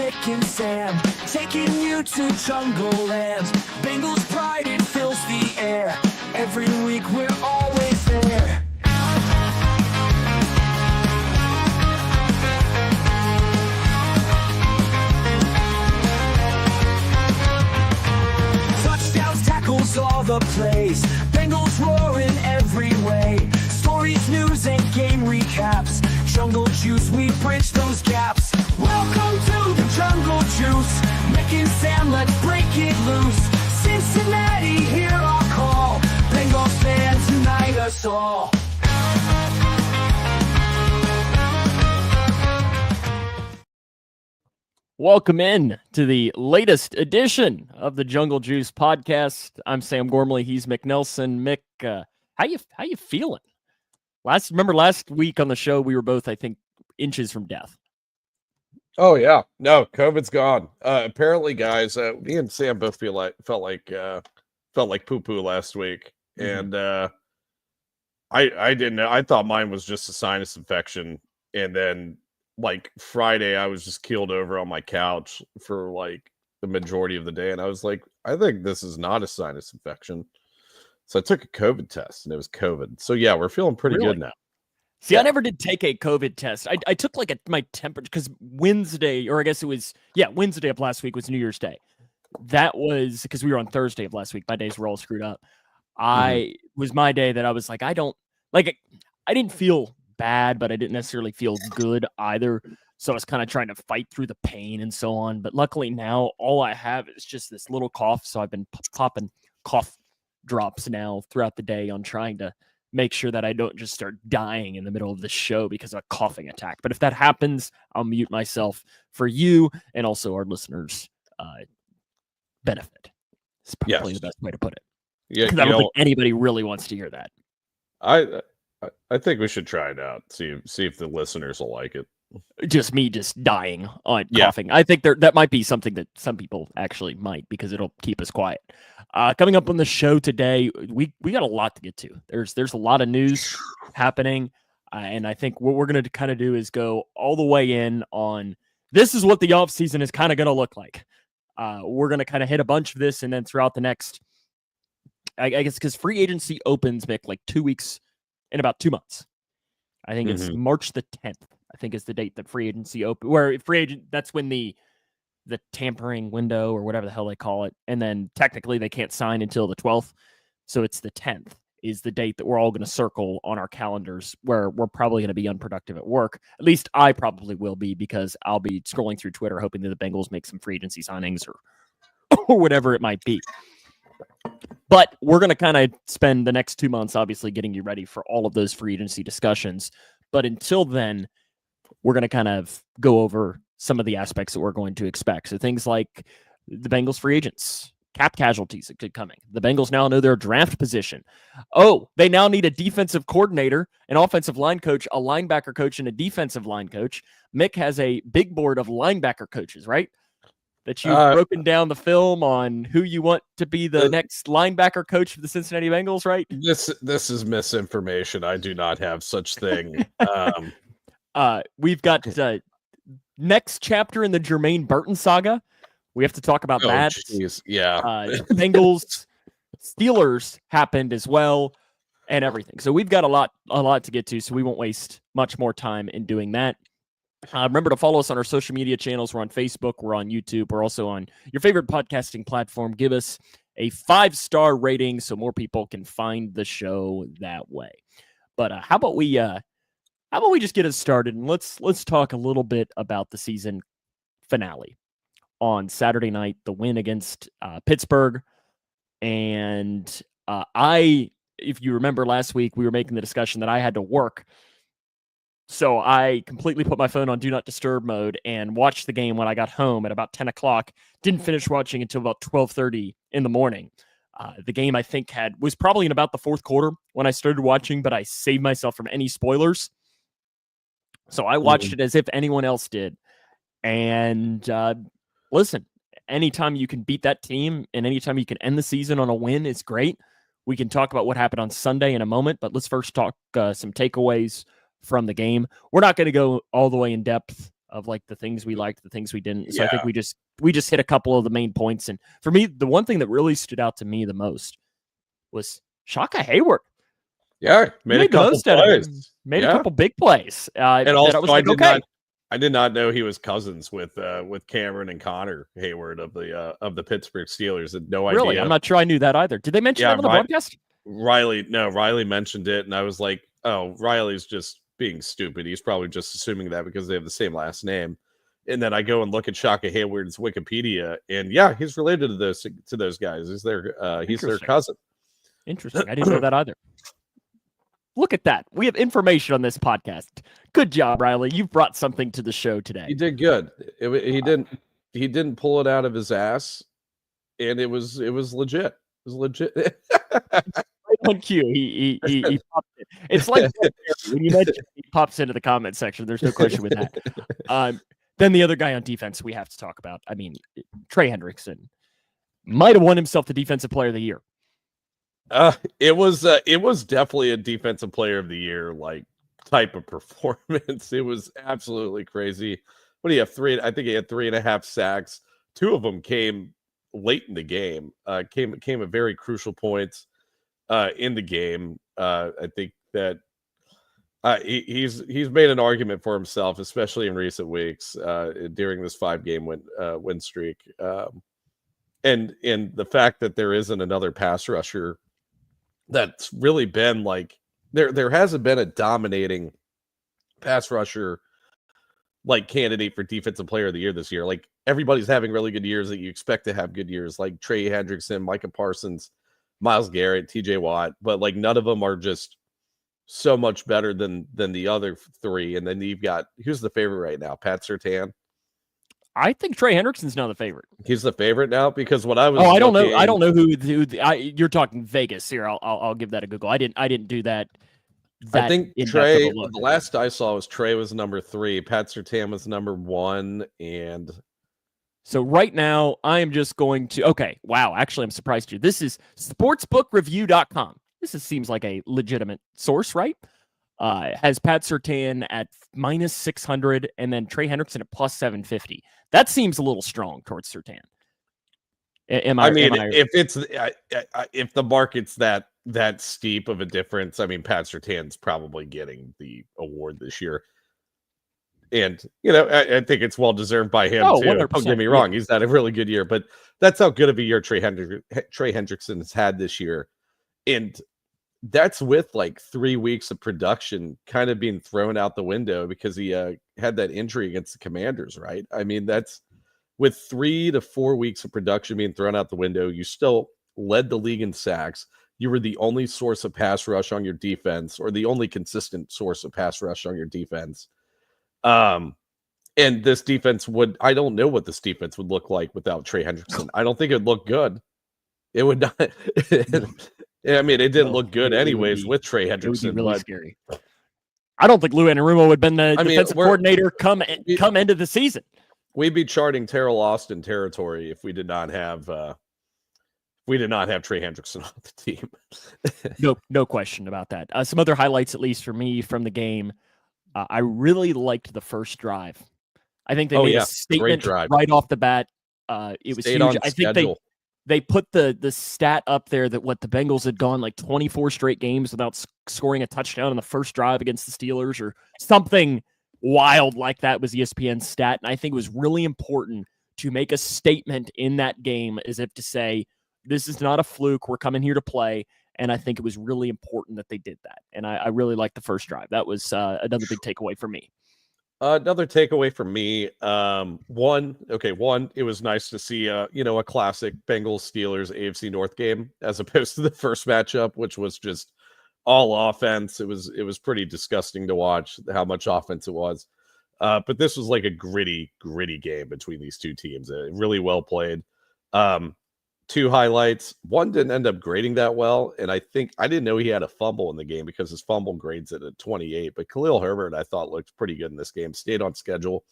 Mick and Sam, taking you to Jungle Land. Bengals pride, it fills the air. Every week we're always there. Touchdowns, tackles, all the plays. Bengals roaring every way. Stories, news, and game recaps. Jungle Juice, we bridge those gaps. Welcome to the Jungle Juice. Mick and Sam, let's break it loose. Cincinnati, hear our call. Bengals fans, unite us all. Welcome in to the latest edition of the Jungle Juice podcast. I'm Sam Gormley. He's Mick Nelson. Mick, how you feeling? Remember last week on the show, we were both, I think, inches from death. Oh yeah, no, COVID's gone. Apparently, guys, me and Sam both felt like poo poo last week, and I didn't know. I thought mine was just a sinus infection, and then like Friday, I was just keeled over on my couch for like the majority of the day, and I was like, I think this is not a sinus infection. So I took a COVID test, and it was COVID. So yeah, we're feeling pretty good now. See, yeah. I never did take a COVID test. I took like my temperature because Wednesday, or I guess it was, Wednesday of last week was New Year's Day. That was because we were on Thursday of last week. My days were all screwed up. Was my day that I was like, I didn't feel bad, but I didn't necessarily feel good either. So I was kind of trying to fight through the pain and so on. But luckily now, all I have is just this little cough. So I've been popping cough drops now throughout the day on trying to make sure that I don't just start dying in the middle of the show because of a coughing attack. But if that happens, I'll mute myself for you and also our listeners' benefit. It's probably the best way to put it. Yeah, because I don't think anybody really wants to hear that. I think we should try it out. See if the listeners will like it. Just me just dying on coughing. I think that might be something that some people actually might because it'll keep us quiet. Coming up on the show today, we got a lot to get to. There's a lot of news happening, and I think what we're going to kind of do is go all the way in on this is what the offseason is kind of going to look like. We're going to kind of hit a bunch of this, and then throughout the next, I guess because free agency opens, Mick, like 2 weeks in about 2 months. I think it's March the 10th. I think is the date that free agency open. Where free agent, that's when the tampering window or whatever the hell they call it, and then technically they can't sign until the 12th. So it's the 10th is the date that we're all going to circle on our calendars, where we're probably going to be unproductive at work. At least I probably will be, because I'll be scrolling through Twitter hoping that the Bengals make some free agency signings or whatever it might be. But we're going to kind of spend the next 2 months obviously getting you ready for all of those free agency discussions. But until then, we're going to kind of go over some of the aspects that we're going to expect. So things like the Bengals free agents, cap casualties that could coming. The Bengals now know their draft position. Oh, they now need a defensive coordinator, an offensive line coach, a linebacker coach, and a defensive line coach. Mick has a big board of linebacker coaches, right? That you've broken down the film on who you want to be the next linebacker coach for the Cincinnati Bengals, right? This is misinformation. I do not have such thing. We've got next chapter in the Jermaine Burton saga. We have to talk about that. Geez. Yeah. Bengals, Steelers happened as well, and everything. So we've got a lot to get to. So we won't waste much more time in doing that. Remember to follow us on our social media channels. We're on Facebook. We're on YouTube. We're also on your favorite podcasting platform. Give us a 5-star rating so more people can find the show that way. But how about we just get us started, and let's talk a little bit about the season finale on Saturday night, the win against Pittsburgh. And if you remember last week, we were making the discussion that I had to work. So I completely put my phone on Do Not Disturb mode and watched the game when I got home at about 10 o'clock. Didn't finish watching until about 12:30 in the morning. The game, I think, was probably in about the fourth quarter when I started watching, but I saved myself from any spoilers. So I watched it as if anyone else did. And listen, anytime you can beat that team and anytime you can end the season on a win is great. We can talk about what happened on Sunday in a moment, but let's first talk some takeaways from the game. We're not going to go all the way in depth of like the things we liked, the things we didn't. So I think we just hit a couple of the main points. And for me, the one thing that really stood out to me the most was Shaka Hayward. Yeah, made a couple plays. Made a couple big plays. And also, I did not know he was cousins with Cameron and Connor Hayward of the Pittsburgh Steelers. Had no idea. Really, I'm not sure I knew that either. Did they mention that on the broadcast? Riley mentioned it, and I was like, oh, Riley's just being stupid. He's probably just assuming that because they have the same last name. And then I go and look at Shaka Hayward's Wikipedia, and yeah, he's related to those guys. He's their cousin. Interesting. I didn't know that either. Look at that. We have information on this podcast. Good job, Riley. You've brought something to the show today. He did good. He didn't pull it out of his ass, and it was legit. It was legit. Right on cue. He popped it. It's like when you mention he pops into the comment section. There's no question with that. Then the other guy on defense we have to talk about. I mean, Trey Hendrickson might have won himself the Defensive Player of the Year. It was definitely a Defensive Player of the Year like type of performance. It was absolutely crazy. What do you have? I think he had 3.5 sacks. 2 of them came late in the game. Came at very crucial points in the game. I think that he's made an argument for himself, especially in recent weeks during this 5-game win streak. And the fact that there isn't another pass rusher that's really been like there hasn't been a dominating pass rusher like candidate for Defensive Player of the Year this year. Like everybody's having really good years that you expect to have good years, like Trey Hendrickson, Micah Parsons, Myles Garrett, TJ Watt, but like none of them are just so much better than the other 3. And then you've got, who's the favorite right now? Pat Surtain. I think Trey Hendrickson's now the favorite. He's the favorite now because what I was. I don't know. I don't know who you're talking Vegas here. I'll give that a Google. I didn't do that. I think Trey. The last I saw was Trey was number 3. Pat Surtain was number 1, and so right now I am just going to. Okay, wow. Actually, I'm surprised you. This is sportsbookreview.com. This seems like a legitimate source, right? Has Pat Surtain at -600 and then Trey Hendrickson at +750. That seems a little strong towards Surtain. If the market's that steep of a difference, I mean, Pat Surtain's probably getting the award this year. And, I think it's well deserved by him too. Don't get me wrong. He's had a really good year, but that's how good of a year Trey Hendrickson has had this year. And that's with like 3 weeks of production kind of being thrown out the window because he had that injury against the Commanders, right? I mean, that's with 3 to 4 weeks of production being thrown out the window. You still led the league in sacks. You were the only source of pass rush on your defense, or the only consistent source of pass rush on your defense. And this defense I don't know what this defense would look like without Trey Hendrickson. I don't think it'd look good. It would not. I mean, it didn't look good anyways with Trey Hendrickson. It would be really scary. I don't think Lou Anarumo would have been the defensive coordinator come into the season. We'd be charting Terrell Austin territory if we did not have Trey Hendrickson on the team. No question about that. Some other highlights, at least for me, from the game. I really liked the first drive. I think they made a statement right off the bat. It was huge. I think they put the stat up there that the Bengals had gone like 24 straight games without scoring a touchdown on the first drive against the Steelers, or something wild like that was ESPN's stat. And I think it was really important to make a statement in that game as if to say, this is not a fluke. We're coming here to play. And I think it was really important that they did that. And I really liked the first drive. That was another big takeaway for me. Another takeaway for me, one, it was nice to see a classic Bengals Steelers AFC North game as opposed to the first matchup, which was just all offense. It was pretty disgusting to watch how much offense it was. But this was like a gritty game between these two teams. Really well played. 2 highlights. One didn't end up grading that well, and I think I didn't know he had a fumble in the game because his fumble grades it at 28. But Khalil Herbert, I thought, looked pretty good in this game. Stayed on schedule.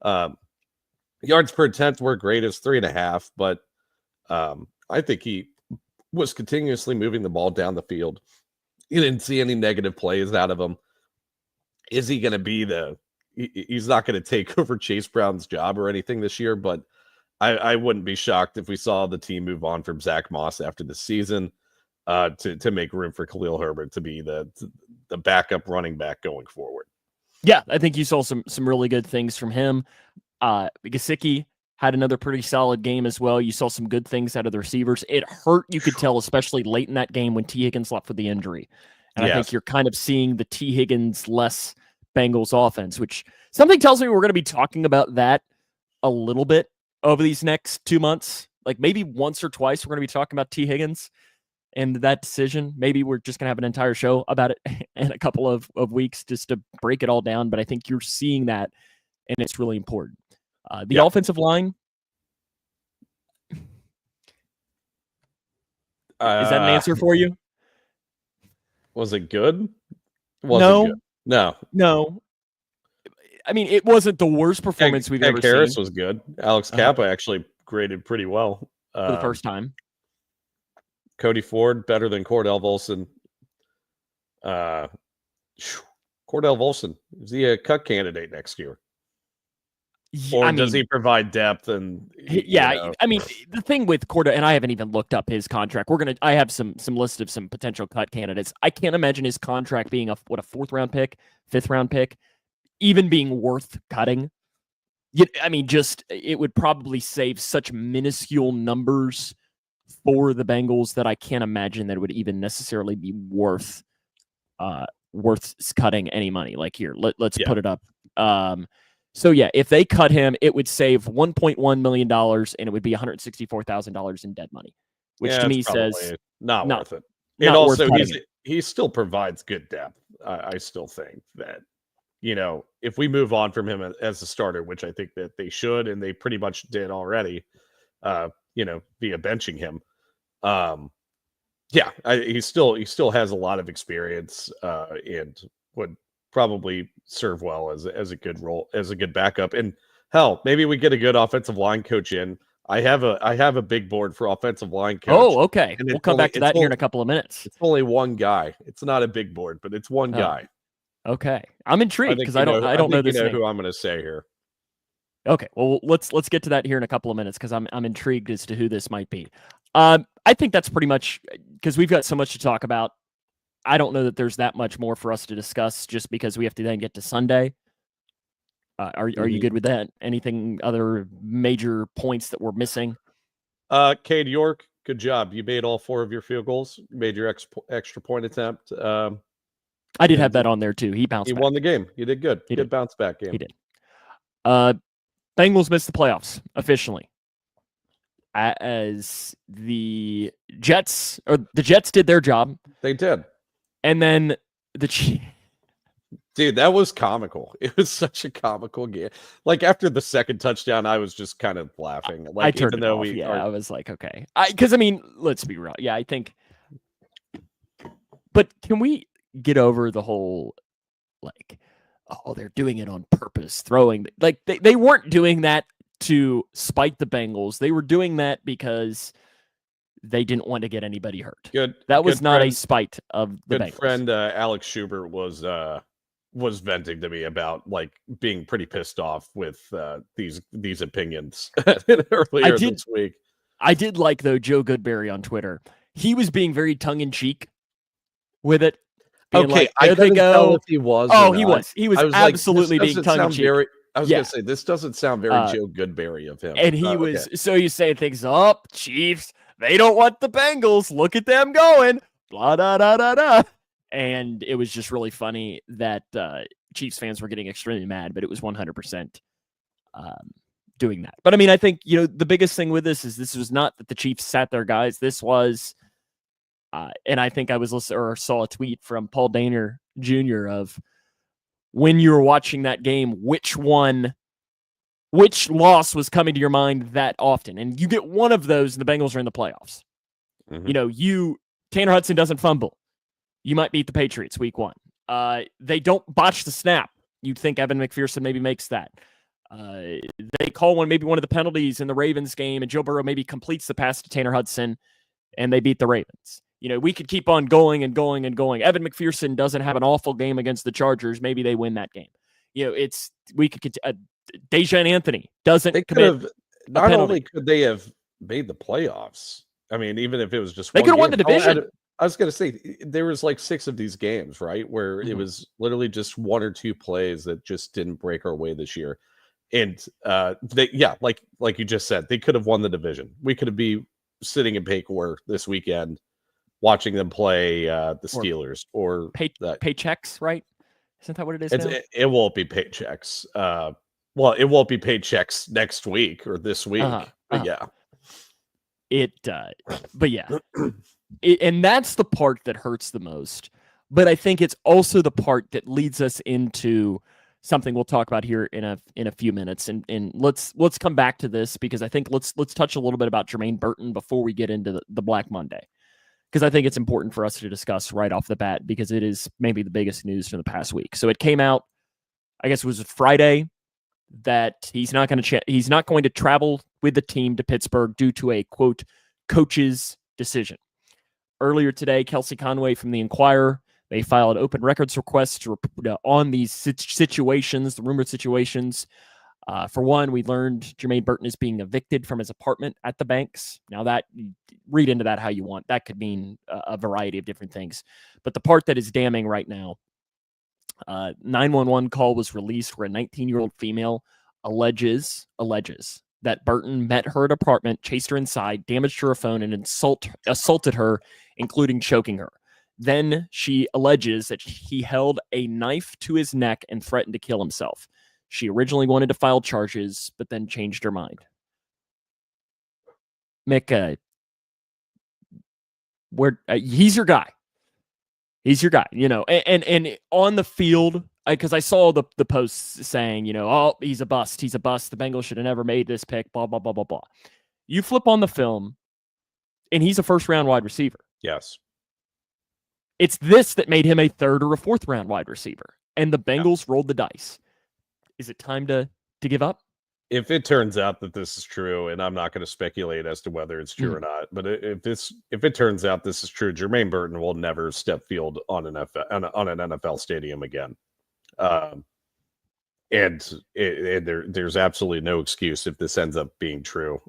Yards per attempt were great as 3.5, but I think he was continuously moving the ball down the field. You didn't see any negative plays out of him. Is he going to be the he's not going to take over Chase Brown's job or anything this year, but I wouldn't be shocked if we saw the team move on from Zach Moss after the season to make room for Khalil Herbert to be the backup running back going forward. Yeah, I think you saw some really good things from him. Gesicki had another pretty solid game as well. You saw some good things out of the receivers. It hurt, you could tell, especially late in that game when T. Higgins left with the injury. And I think you're kind of seeing the T. Higgins less Bengals offense, which something tells me we're going to be talking about that a little bit over these next 2 months. Like maybe once or twice we're going to be talking about T. Higgins and that decision. Maybe we're just going to have an entire show about it in a couple of weeks just to break it all down. But I think you're seeing that, and it's really important. The offensive line. Is that an answer for you? Was it good? No. No. I mean, it wasn't the worst performance we've ever seen. Harris was good. Alex Kappa actually graded pretty well. For the first time. Cody Ford, better than Cordell Volson. Cordell Volson, is he a cut candidate next year? Or does he provide depth? And I mean, the thing with Cordell, and I haven't even looked up his contract. I have some list of some potential cut candidates. I can't imagine his contract being a 4th round pick, 5th round pick, even being worth cutting. I mean, it would probably save such minuscule numbers for the Bengals that I can't imagine that it would even necessarily be worth cutting any money. Like here, let's put it up. So yeah, if they cut him, it would save $1.1 million, and it would be $164,000 in dead money, which to me says not worth it. And also, he still provides good depth. I still think that, if we move on from him as a starter, which I think that they should, and they pretty much did already, via benching him. He still has a lot of experience and would probably serve well as a good role, as a good backup. And hell, maybe we get a good offensive line coach in. I have a big board for offensive line coach. Oh, okay. We'll come back to that here in a couple of minutes. It's only one guy. It's not a big board, but it's one guy. Okay. I'm intrigued because I don't know this name. Who I'm going to say here. Okay. Well, let's get to that here in a couple of minutes because I'm intrigued as to who this might be. I think that's pretty much because we've got so much to talk about. I don't know that there's that much more for us to discuss just because we have to then get to Sunday. Are you good with that? Anything other major points that we're missing? Cade York, good job. You made all 4 of your field goals. You made your extra point attempt. I did have that on there too. He bounced back. He won the game. You did good. Good bounce back game. He did. Bengals missed the playoffs officially. As the Jets did their job. They did. And then the Chiefs. Dude, that was comical. It was such a comical game. Like after the second touchdown, I was just kind of laughing. Like, I turned it off. I was like, okay. Because, let's be real. Yeah, I think. But can we get over the whole, they're doing it on purpose, throwing. Like, they weren't doing that to spite the Bengals. They were doing that because they didn't want to get anybody hurt. That was not a spite of the Bengals. Good friend Alex Schubert was venting to me about being pretty pissed off with these opinions earlier this week. I did like though Joe Goodberry on Twitter. He was being very tongue in cheek with it. Okay, I couldn't tell if he was. Oh, he was. He was absolutely being tongue in cheek. I was going to say, this doesn't sound very Joe Goodberry of him. And he was, so you say things up, Chiefs, they don't want the Bengals. Look at them going. Blah, da, da, da, da. And it was just really funny that Chiefs fans were getting extremely mad, but it was 100% doing that. But I think, the biggest thing with this was not that the Chiefs sat their guys. This was, and I think I was listening or saw a tweet from Paul Daner Jr. of, when you were watching that game, which loss was coming to your mind that often? And you get one of those, and the Bengals are in the playoffs. Mm-hmm. Tanner Hudson doesn't fumble. You might beat the Patriots week 1. They don't botch the snap. You'd think Evan McPherson maybe makes that. They call maybe one of the penalties in the Ravens game, and Joe Burrow maybe completes the pass to Tanner Hudson, and they beat the Ravens. We could keep on going and going and going. Evan McPherson doesn't have an awful game against the Chargers. Maybe they win that game. we could Dejan Anthony doesn't They could commit have the not penalty. only could they have made the playoffs. I mean, even if it was just They one could have won game. the division. I was going to say there was like 6 of these games, right, where it Mhm. was literally just 1 or 2 plays that just didn't break our way this year. And like you just said, they could have won the division. We could have be sitting in Paycor this weekend watching them play the Steelers or that. Paychecks, right? Isn't that what it is now? It won't be paychecks. Well, it won't be paychecks next week or this week. But yeah. But yeah. And that's the part that hurts the most. But I think it's also the part that leads us into something we'll talk about here in a few minutes. And let's come back to this, because I think let's touch a little bit about Jermaine Burton before we get into the Black Monday, because I think it's important for us to discuss right off the bat, because it is maybe the biggest news from the past week. So it came out, I guess it was Friday, that he's not going to travel with the team to Pittsburgh due to a, quote, coach's decision. Earlier today, Kelsey Conway from the Inquirer, they filed open records requests on these situations, the rumored situations. For one, we learned Jermaine Burton is being evicted from his apartment at the Banks. Now, that, read into that how you want. That could mean a variety of different things. But the part that is damning right now, 911 call was released where a 19-year-old female alleges that Burton met her at an apartment, chased her inside, damaged her phone, and assaulted her, including choking her. Then she alleges that he held a knife to his neck and threatened to kill himself. She originally wanted to file charges, but then changed her mind. Mick, he's your guy. He's your guy, and on the field, because I saw the posts saying, oh, he's a bust. He's a bust. The Bengals should have never made this pick, blah, blah, blah, blah, blah. You flip on the film, and he's a first-round wide receiver. Yes. It's this that made him a third or a fourth-round wide receiver, and the Bengals rolled the dice. Is it time to give up? If it turns out that this is true, and I'm not going to speculate as to whether it's true or not, but if it turns out this is true, Jermaine Burton will never step field on an NFL stadium again. There's absolutely no excuse if this ends up being true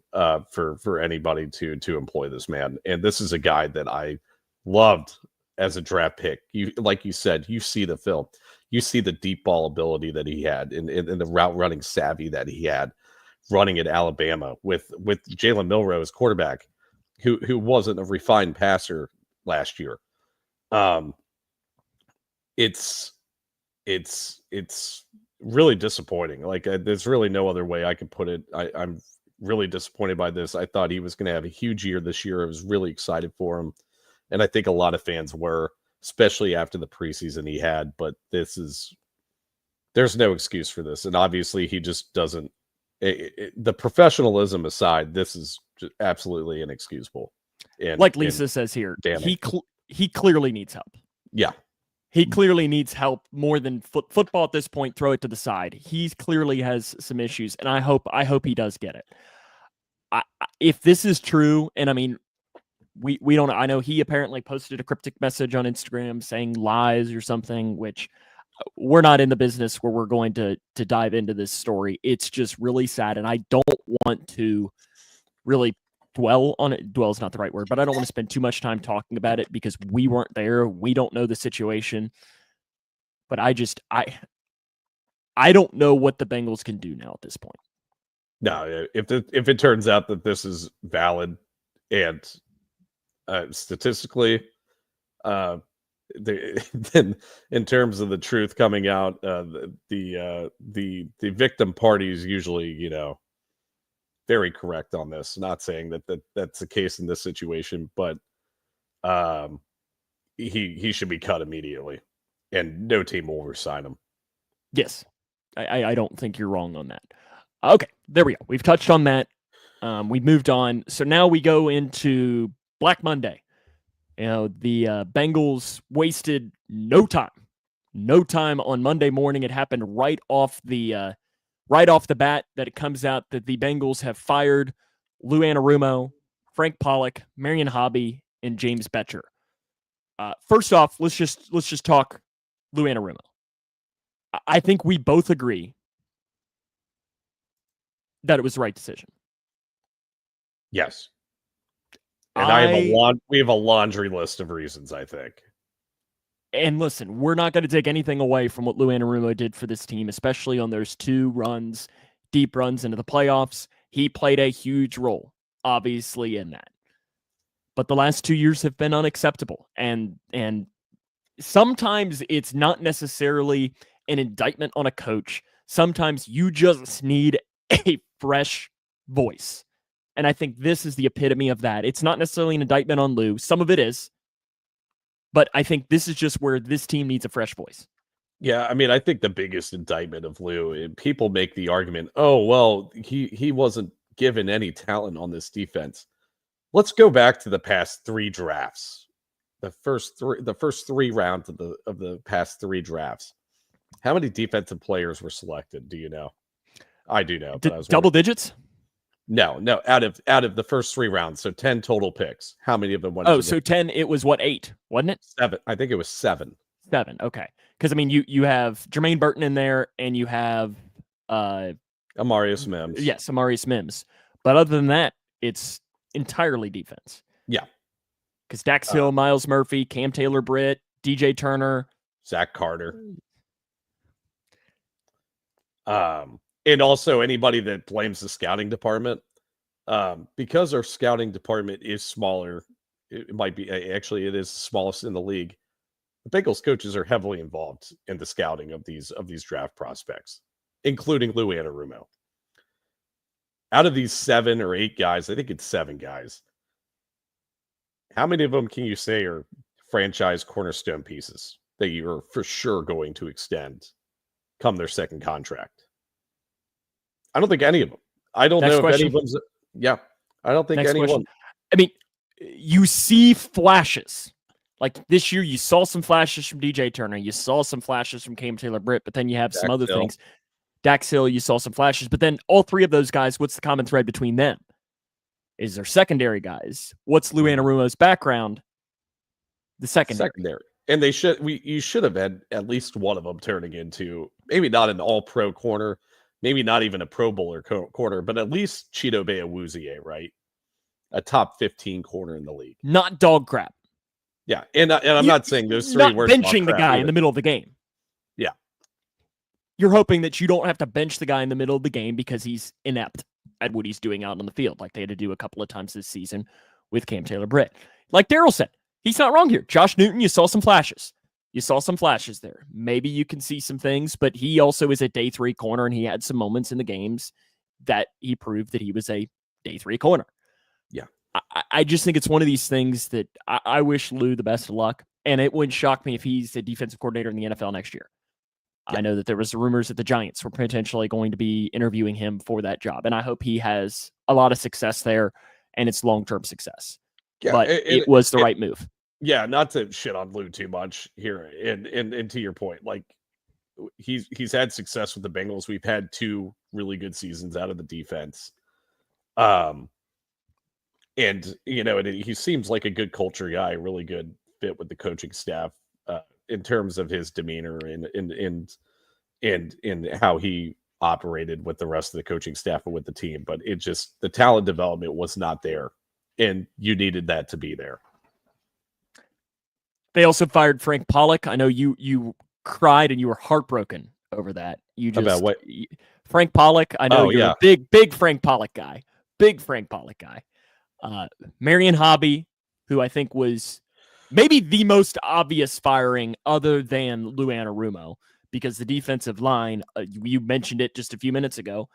for anybody to employ this man. And this is a guy that I loved as a draft pick. Like you said, you see the film. You see the deep ball ability that he had and the route running savvy that he had running at Alabama with Jalen Milroe as quarterback, who wasn't a refined passer last year. It's really disappointing. Like, there's really no other way I could put it. I'm really disappointed by this. I thought he was going to have a huge year this year. I was really excited for him. And I think a lot of fans were, especially after the preseason he had, but there's no excuse for this. And obviously he just doesn't, the professionalism aside, this is just absolutely inexcusable. And like Lisa says here, he clearly needs help. Yeah. He clearly needs help more than football at this point. Throw it to the side. He clearly has some issues, and I hope he does get it. If this is true, and I mean, we don't. I know he apparently posted a cryptic message on Instagram saying lies or something, which we're not in the business where we're going to dive into this story. It's just really sad, and I don't want to really dwell on it. Dwell is not the right word, but I don't want to spend too much time talking about it because we weren't there. We don't know the situation. But I don't know what the Bengals can do now at this point. No, if it turns out that this is valid and statistically, then in terms of the truth coming out, the victim party is usually, very correct on this. Not saying that's the case in this situation, but he should be cut immediately, and no team will resign him. Yes, I don't think you're wrong on that. Okay, there we go. We've touched on that. We've moved on. So now we go into Black Monday. The Bengals wasted no time on Monday morning. It happened right off the bat that it comes out that the Bengals have fired Lou Anarumo, Frank Pollock, Marion Hobby, and James Betcher. First off, let's just talk Lou Anarumo. I think we both agree that it was the right decision. Yes. And we have a laundry list of reasons, I think. And listen, we're not going to take anything away from what Lou Anarumo did for this team, especially on those 2 runs, deep runs into the playoffs. He played a huge role, obviously, in that. But the last 2 years have been unacceptable. And sometimes it's not necessarily an indictment on a coach. Sometimes you just need a fresh voice. And I think this is the epitome of that. It's not necessarily an indictment on Lou. Some of it is. But I think this is just where this team needs a fresh voice. Yeah, I mean, I think the biggest indictment of Lou, and people make the argument, oh, well, he wasn't given any talent on this defense. Let's go back to the past 3 drafts. The first 3 rounds of the past 3 drafts. How many defensive players were selected? Do you know? I do know. But I was double digits? No. Out of the first 3 rounds, so 10 total picks. How many of them went? Oh, so 10. It was what, 8, wasn't it? 7. I think it was 7. 7. Okay, because I mean, you have Jermaine Burton in there, and you have Amarius Mims. Yes, Amarius Mims. But other than that, it's entirely defense. Yeah, because Dax Hill, Miles Murphy, Cam Taylor-Britt, DJ Turner, Zach Carter. And also anybody that blames the scouting department, because our scouting department is smaller. It might be actually it is the smallest in the league. The Bengals coaches are heavily involved in the scouting of these draft prospects, including Lou Anarumo. Out of these 7 or 8 guys, I think it's 7 guys. How many of them can you say are franchise cornerstone pieces that you're for sure going to extend come their second contract? I don't think any of them. I don't know if any of them. Yeah, I don't think anyone. I mean, you see flashes. Like this year, you saw some flashes from DJ Turner. You saw some flashes from Cam Taylor-Britt, but then you have some other things. Dax Hill, you saw some flashes, but then all 3 of those guys, what's the common thread between them? Is their secondary guys? What's Lou Anarumo's background? The secondary. And you should have had at least one of them turning into maybe not an all-pro corner, maybe not even a Pro Bowler corner, but at least Chidobe Awuzie, right? A top 15 corner in the league. Not dog crap. Yeah, and I'm not saying those 3 not were benching the guy in the middle of the game. Yeah. You're hoping that you don't have to bench the guy in the middle of the game because he's inept at what he's doing out on the field, like they had to do a couple of times this season with Cam Taylor-Britt. Like Daryl said, he's not wrong here. Josh Newton, you saw some flashes. You saw some flashes there. Maybe you can see some things, but he also is a day 3 corner, and he had some moments in the games that he proved that he was a day 3 corner. Yeah. I just think it's one of these things that I wish Lou the best of luck, and it wouldn't shock me if he's a defensive coordinator in the NFL next year. Yeah. I know that there was rumors that the Giants were potentially going to be interviewing him for that job, and I hope he has a lot of success there, and it's long-term success. Yeah, but it was the right move. Yeah, not to shit on Lou too much here, and to your point, like he's had success with the Bengals. We've had 2 really good seasons out of the defense. And he seems like a good culture guy, really good fit with the coaching staff in terms of his demeanor and how he operated with the rest of the coaching staff and with the team. But the talent development was not there, and you needed that to be there. They also fired Frank Pollock. I know you cried and you were heartbroken over that. About what? Frank Pollock. I know you're a big Frank Pollock guy. Big Frank Pollock guy. Marion Hobby, who I think was maybe the most obvious firing other than Lou Anarumo, because the defensive line, you mentioned it just a few minutes ago,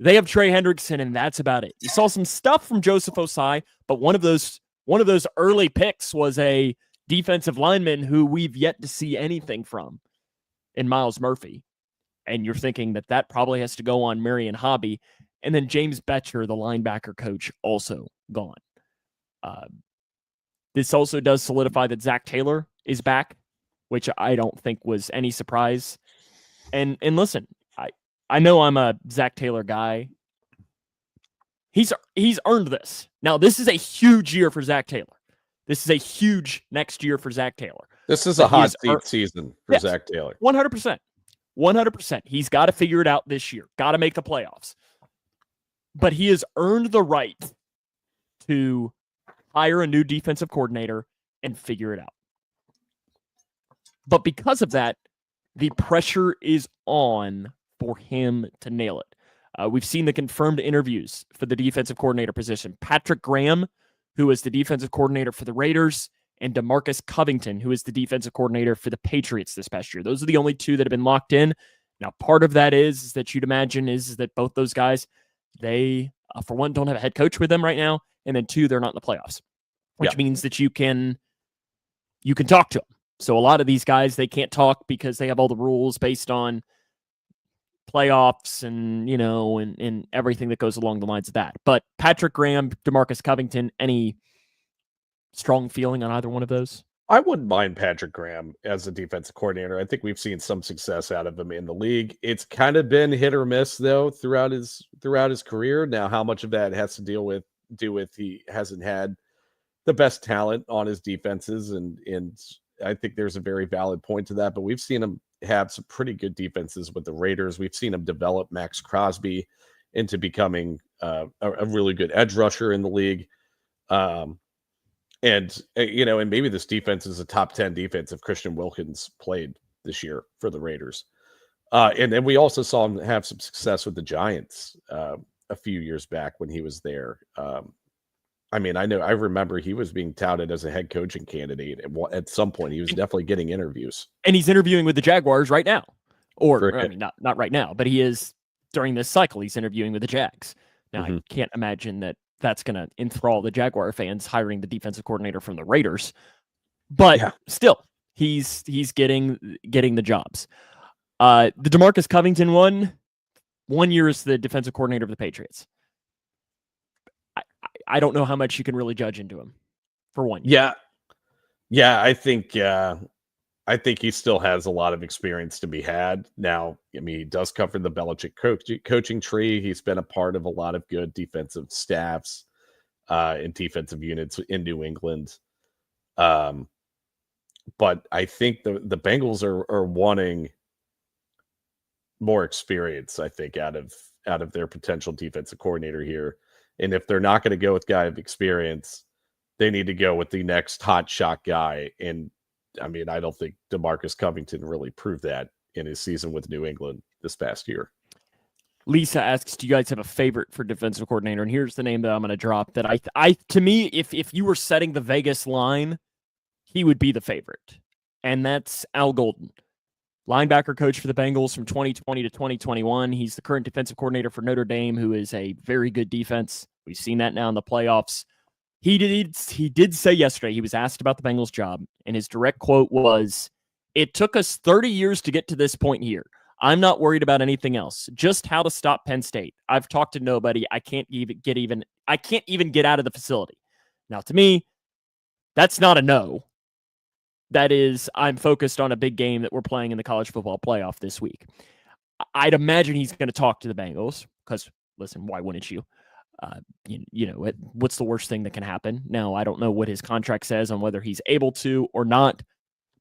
they have Trey Hendrickson, and that's about it. You saw some stuff from Joseph Osai, but one of those early picks was a defensive lineman who we've yet to see anything from in Miles Murphy. And you're thinking that probably has to go on Marion Hobby. And then James Betcher, the linebacker coach, also gone. This also does solidify that Zach Taylor is back, which I don't think was any surprise. And listen, I know I'm a Zach Taylor guy. He's earned this. Now, this is a huge year for Zach Taylor. This is a huge next year for Zach Taylor. This is a hot seat season for Zach Taylor. 100%. 100%. He's got to figure it out this year. Got to make the playoffs. But he has earned the right to hire a new defensive coordinator and figure it out. But because of that, the pressure is on for him to nail it. We've seen the confirmed interviews for the defensive coordinator position. Patrick Graham, who is the defensive coordinator for the Raiders, and DeMarcus Covington, who is the defensive coordinator for the Patriots this past year. Those are the only two that have been locked in. Now, part of that is that you'd imagine is that both those guys, they, for one, don't have a head coach with them right now, and then two, they're not in the playoffs, which means that you can talk to them. So a lot of these guys, they can't talk because they have all the rules based on playoffs and, and everything that goes along the lines of that. But Patrick Graham, DeMarcus Covington, any strong feeling on either one of those? I wouldn't mind Patrick Graham as a defensive coordinator. I think we've seen some success out of him in the league. It's kind of been hit or miss though throughout his career. Now, how much of that has to do with he hasn't had the best talent on his defenses, and I think there's a very valid point to that. But we've seen him have some pretty good defenses with the Raiders. We've seen him develop Max Crosby into becoming a really good edge rusher in the league. And maybe this defense is a top 10 defense if Christian Wilkins played this year for the Raiders. And then we also saw him have some success with the Giants a few years back when he was there. I remember he was being touted as a head coaching candidate. At some point, he was definitely getting interviews. And he's interviewing with the Jaguars right now. Not right now, but he is during this cycle. He's interviewing with the Jags. Now, I can't imagine that's going to enthrall the Jaguar fans hiring the defensive coordinator from the Raiders. But still, he's getting the jobs. The DeMarcus Covington one year as the defensive coordinator of the Patriots. I don't know how much you can really judge into him for 1 year. Yeah. I think he still has a lot of experience to be had. Now, he does come from the Belichick coaching tree. He's been a part of a lot of good defensive staffs and defensive units in New England. But I think the Bengals are wanting more experience, I think, out of their potential defensive coordinator here. And if they're not going to go with guy of experience, they need to go with the next hot shot guy. And I don't think DeMarcus Covington really proved that in his season with New England this past year. Lisa asks, do you guys have a favorite for defensive coordinator? And here's the name that I'm going to drop that I to me, if you were setting the Vegas line, he would be the favorite. And that's Al Golden. Linebacker coach for the Bengals from 2020 to 2021. He's the current defensive coordinator for Notre Dame, who is a very good defense. We've seen that now in the playoffs. He did say yesterday, he was asked about the Bengals job, and his direct quote was, "It took us 30 years to get to this point here. I'm not worried about anything else. Just how to stop Penn State. I've talked to nobody. I can't even get out of the facility." Now, to me, that's not a no. That is, I'm focused on a big game that we're playing in the college football playoff this week. I'd imagine he's going to talk to the Bengals because, listen, why wouldn't you? What's the worst thing that can happen? Now, I don't know what his contract says on whether he's able to or not,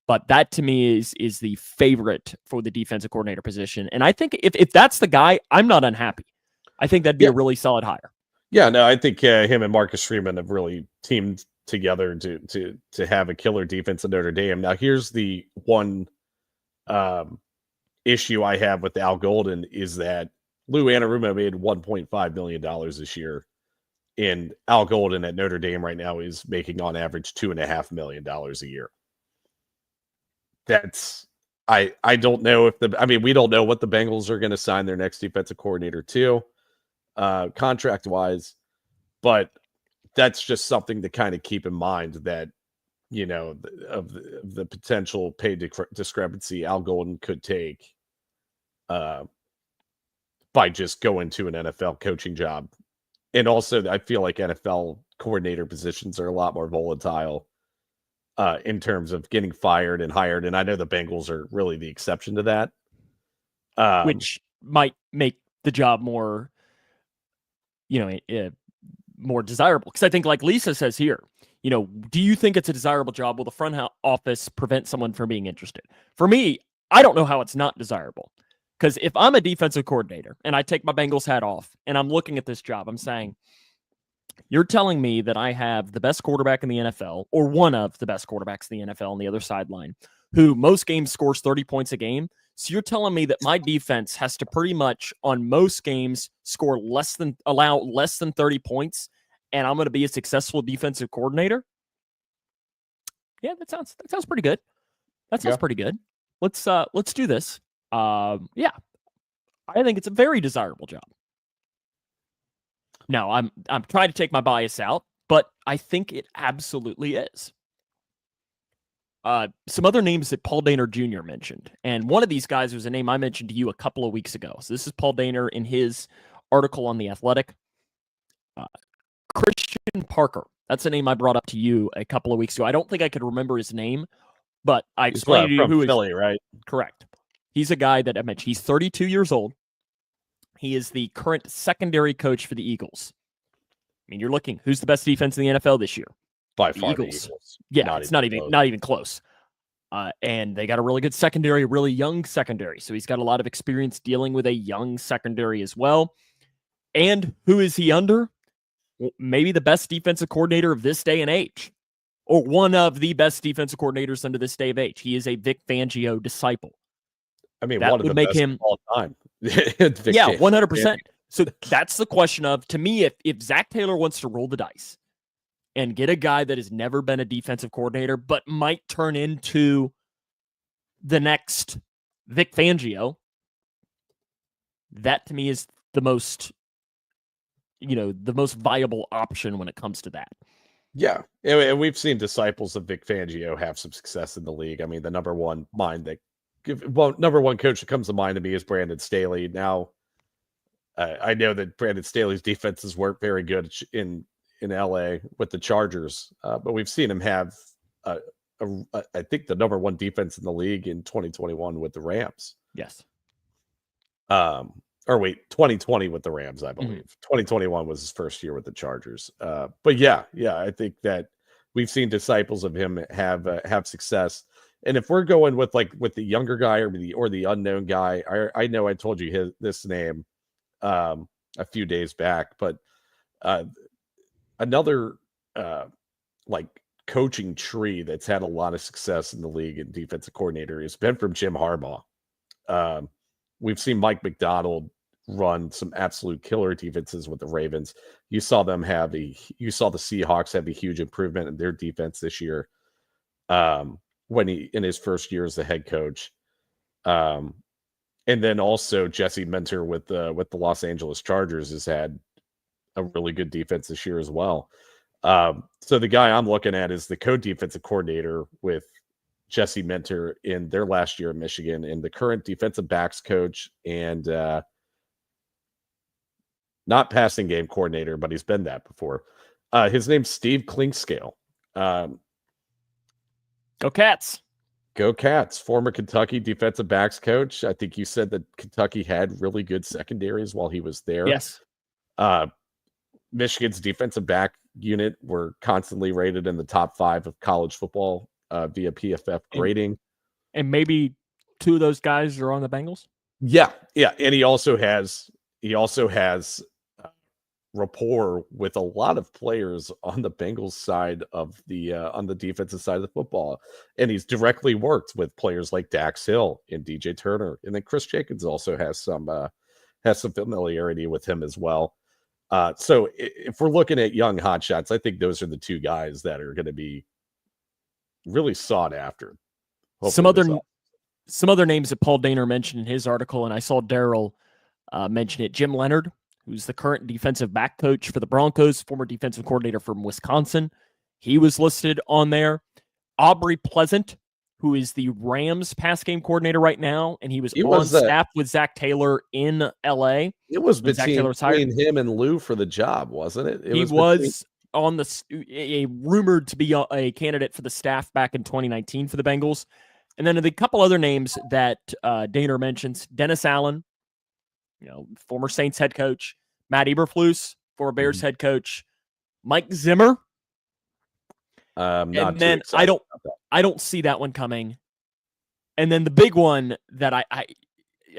but that to me is the favorite for the defensive coordinator position. And I think if that's the guy, I'm not unhappy. I think that'd be a really solid hire. Yeah, no, I think him and Marcus Freeman have really teamed together to have a killer defense at Notre Dame. Now, here's the one issue I have with Al Golden is that Lou Anarumo made $1.5 million this year, and Al Golden at Notre Dame right now is making on average $2.5 million a year. That's I don't know if we don't know what the Bengals are going to sign their next defensive coordinator to, contract wise, but that's just something to kind of keep in mind that, of the potential pay discrepancy Al Golden could take by just going to an NFL coaching job. And also, I feel like NFL coordinator positions are a lot more volatile in terms of getting fired and hired. And I know the Bengals are really the exception to that. Which might make the job more, more desirable. Because I think, like Lisa says here, do you think it's a desirable job? Will the front office prevent someone from being interested? For me, I don't know how it's not desirable. Because if I'm a defensive coordinator and I take my Bengals hat off and I'm looking at this job, I'm saying, you're telling me that I have the best quarterback in the NFL, or one of the best quarterbacks in the NFL on the other sideline, who most games scores 30 points a game. So you're telling me that my defense has to pretty much, on most games, allow less than 30 points, and I'm going to be a successful defensive coordinator? Yeah, that sounds pretty good. That sounds pretty good. Let's do this. Yeah, I think it's a very desirable job. Now, I'm trying to take my bias out, but I think it absolutely is. Some other names that Paul Dehner Jr. mentioned, and one of these guys was a name I mentioned to you a couple of weeks ago. So this is Paul Dehner in his article on The Athletic. Christian Parker. That's a name I brought up to you a couple of weeks ago. I don't think I could remember his name, but I explained to you who Philly, right? Correct. He's a guy that I mentioned. He's 32 years old. He is the current secondary coach for the Eagles. I mean, you're looking, who's the best defense in the NFL this year? By far, the Eagles. Yeah, it's not even close. And they got a really good secondary, really young secondary. So he's got a lot of experience dealing with a young secondary as well. And who is he under? Well, maybe the best defensive coordinator of this day and age, or one of the best defensive coordinators under this day of age. He is a Vic Fangio disciple. I mean, that one of would the make best him of all time. Yeah, 100%. So that's the question of, to me, if Zach Taylor wants to roll the dice and get a guy that has never been a defensive coordinator, but might turn into the next Vic Fangio, that to me is the most viable option when it comes to that. Yeah. And we've seen disciples of Vic Fangio have some success in the league. I mean, the number one coach that comes to mind to me is Brandon Staley. Now, I know that Brandon Staley's defenses weren't very good in LA with the Chargers, but we've seen him have, I think, the number one defense in the league in 2021 with the Rams. Yes. 2020 with the Rams, I believe. 2021 was his first year with the Chargers. But yeah, I think that we've seen disciples of him have success. And if we're going with the younger guy or the unknown guy, I know I told you this name a few days back, but another coaching tree that's had a lot of success in the league and defensive coordinator has been from Jim Harbaugh. We've seen Mike McDonald run some absolute killer defenses with the Ravens. You saw the Seahawks have a huge improvement in their defense this year. When in his first year as the head coach. And then also Jesse Minter with the Los Angeles Chargers has had a really good defense this year as well. So the guy I'm looking at is the co-defensive coordinator with Jesse Minter in their last year in Michigan, and the current defensive backs coach and not passing game coordinator, but he's been that before. His name's Steve Klinkscale. Go Cats. Go Cats. Former Kentucky defensive backs coach. I think you said that Kentucky had really good secondaries while he was there. Yes. Michigan's defensive back unit were constantly rated in the top 5 of college football via PFF grading. And maybe 2 of those guys are on the Bengals? Yeah. And he also has rapport with a lot of players on the Bengals side of the on the defensive side of the football, and he's directly worked with players like Dax Hill and DJ Turner, and then Chris Jacobs also has some familiarity with him as well. So if we're looking at young hotshots, I think those are the 2 guys that are going to be really sought after. Some other names that Paul Dehner mentioned in his article, and I saw Daryl mention it. Jim Leonard, who's the current defensive back coach for the Broncos, former defensive coordinator from Wisconsin. He was listed on there. Aubrey Pleasant, who is the Rams pass game coordinator right now, and he was on staff with Zach Taylor in L.A. It was between him and Lou for the job, wasn't it? He was on rumored to be a candidate for the staff back in 2019 for the Bengals. And then the couple other names that Dehner mentions, Dennis Allen, former Saints head coach, Matt Eberflus, former Bears head coach, Mike Zimmer. I don't see that one coming. And then the big one that I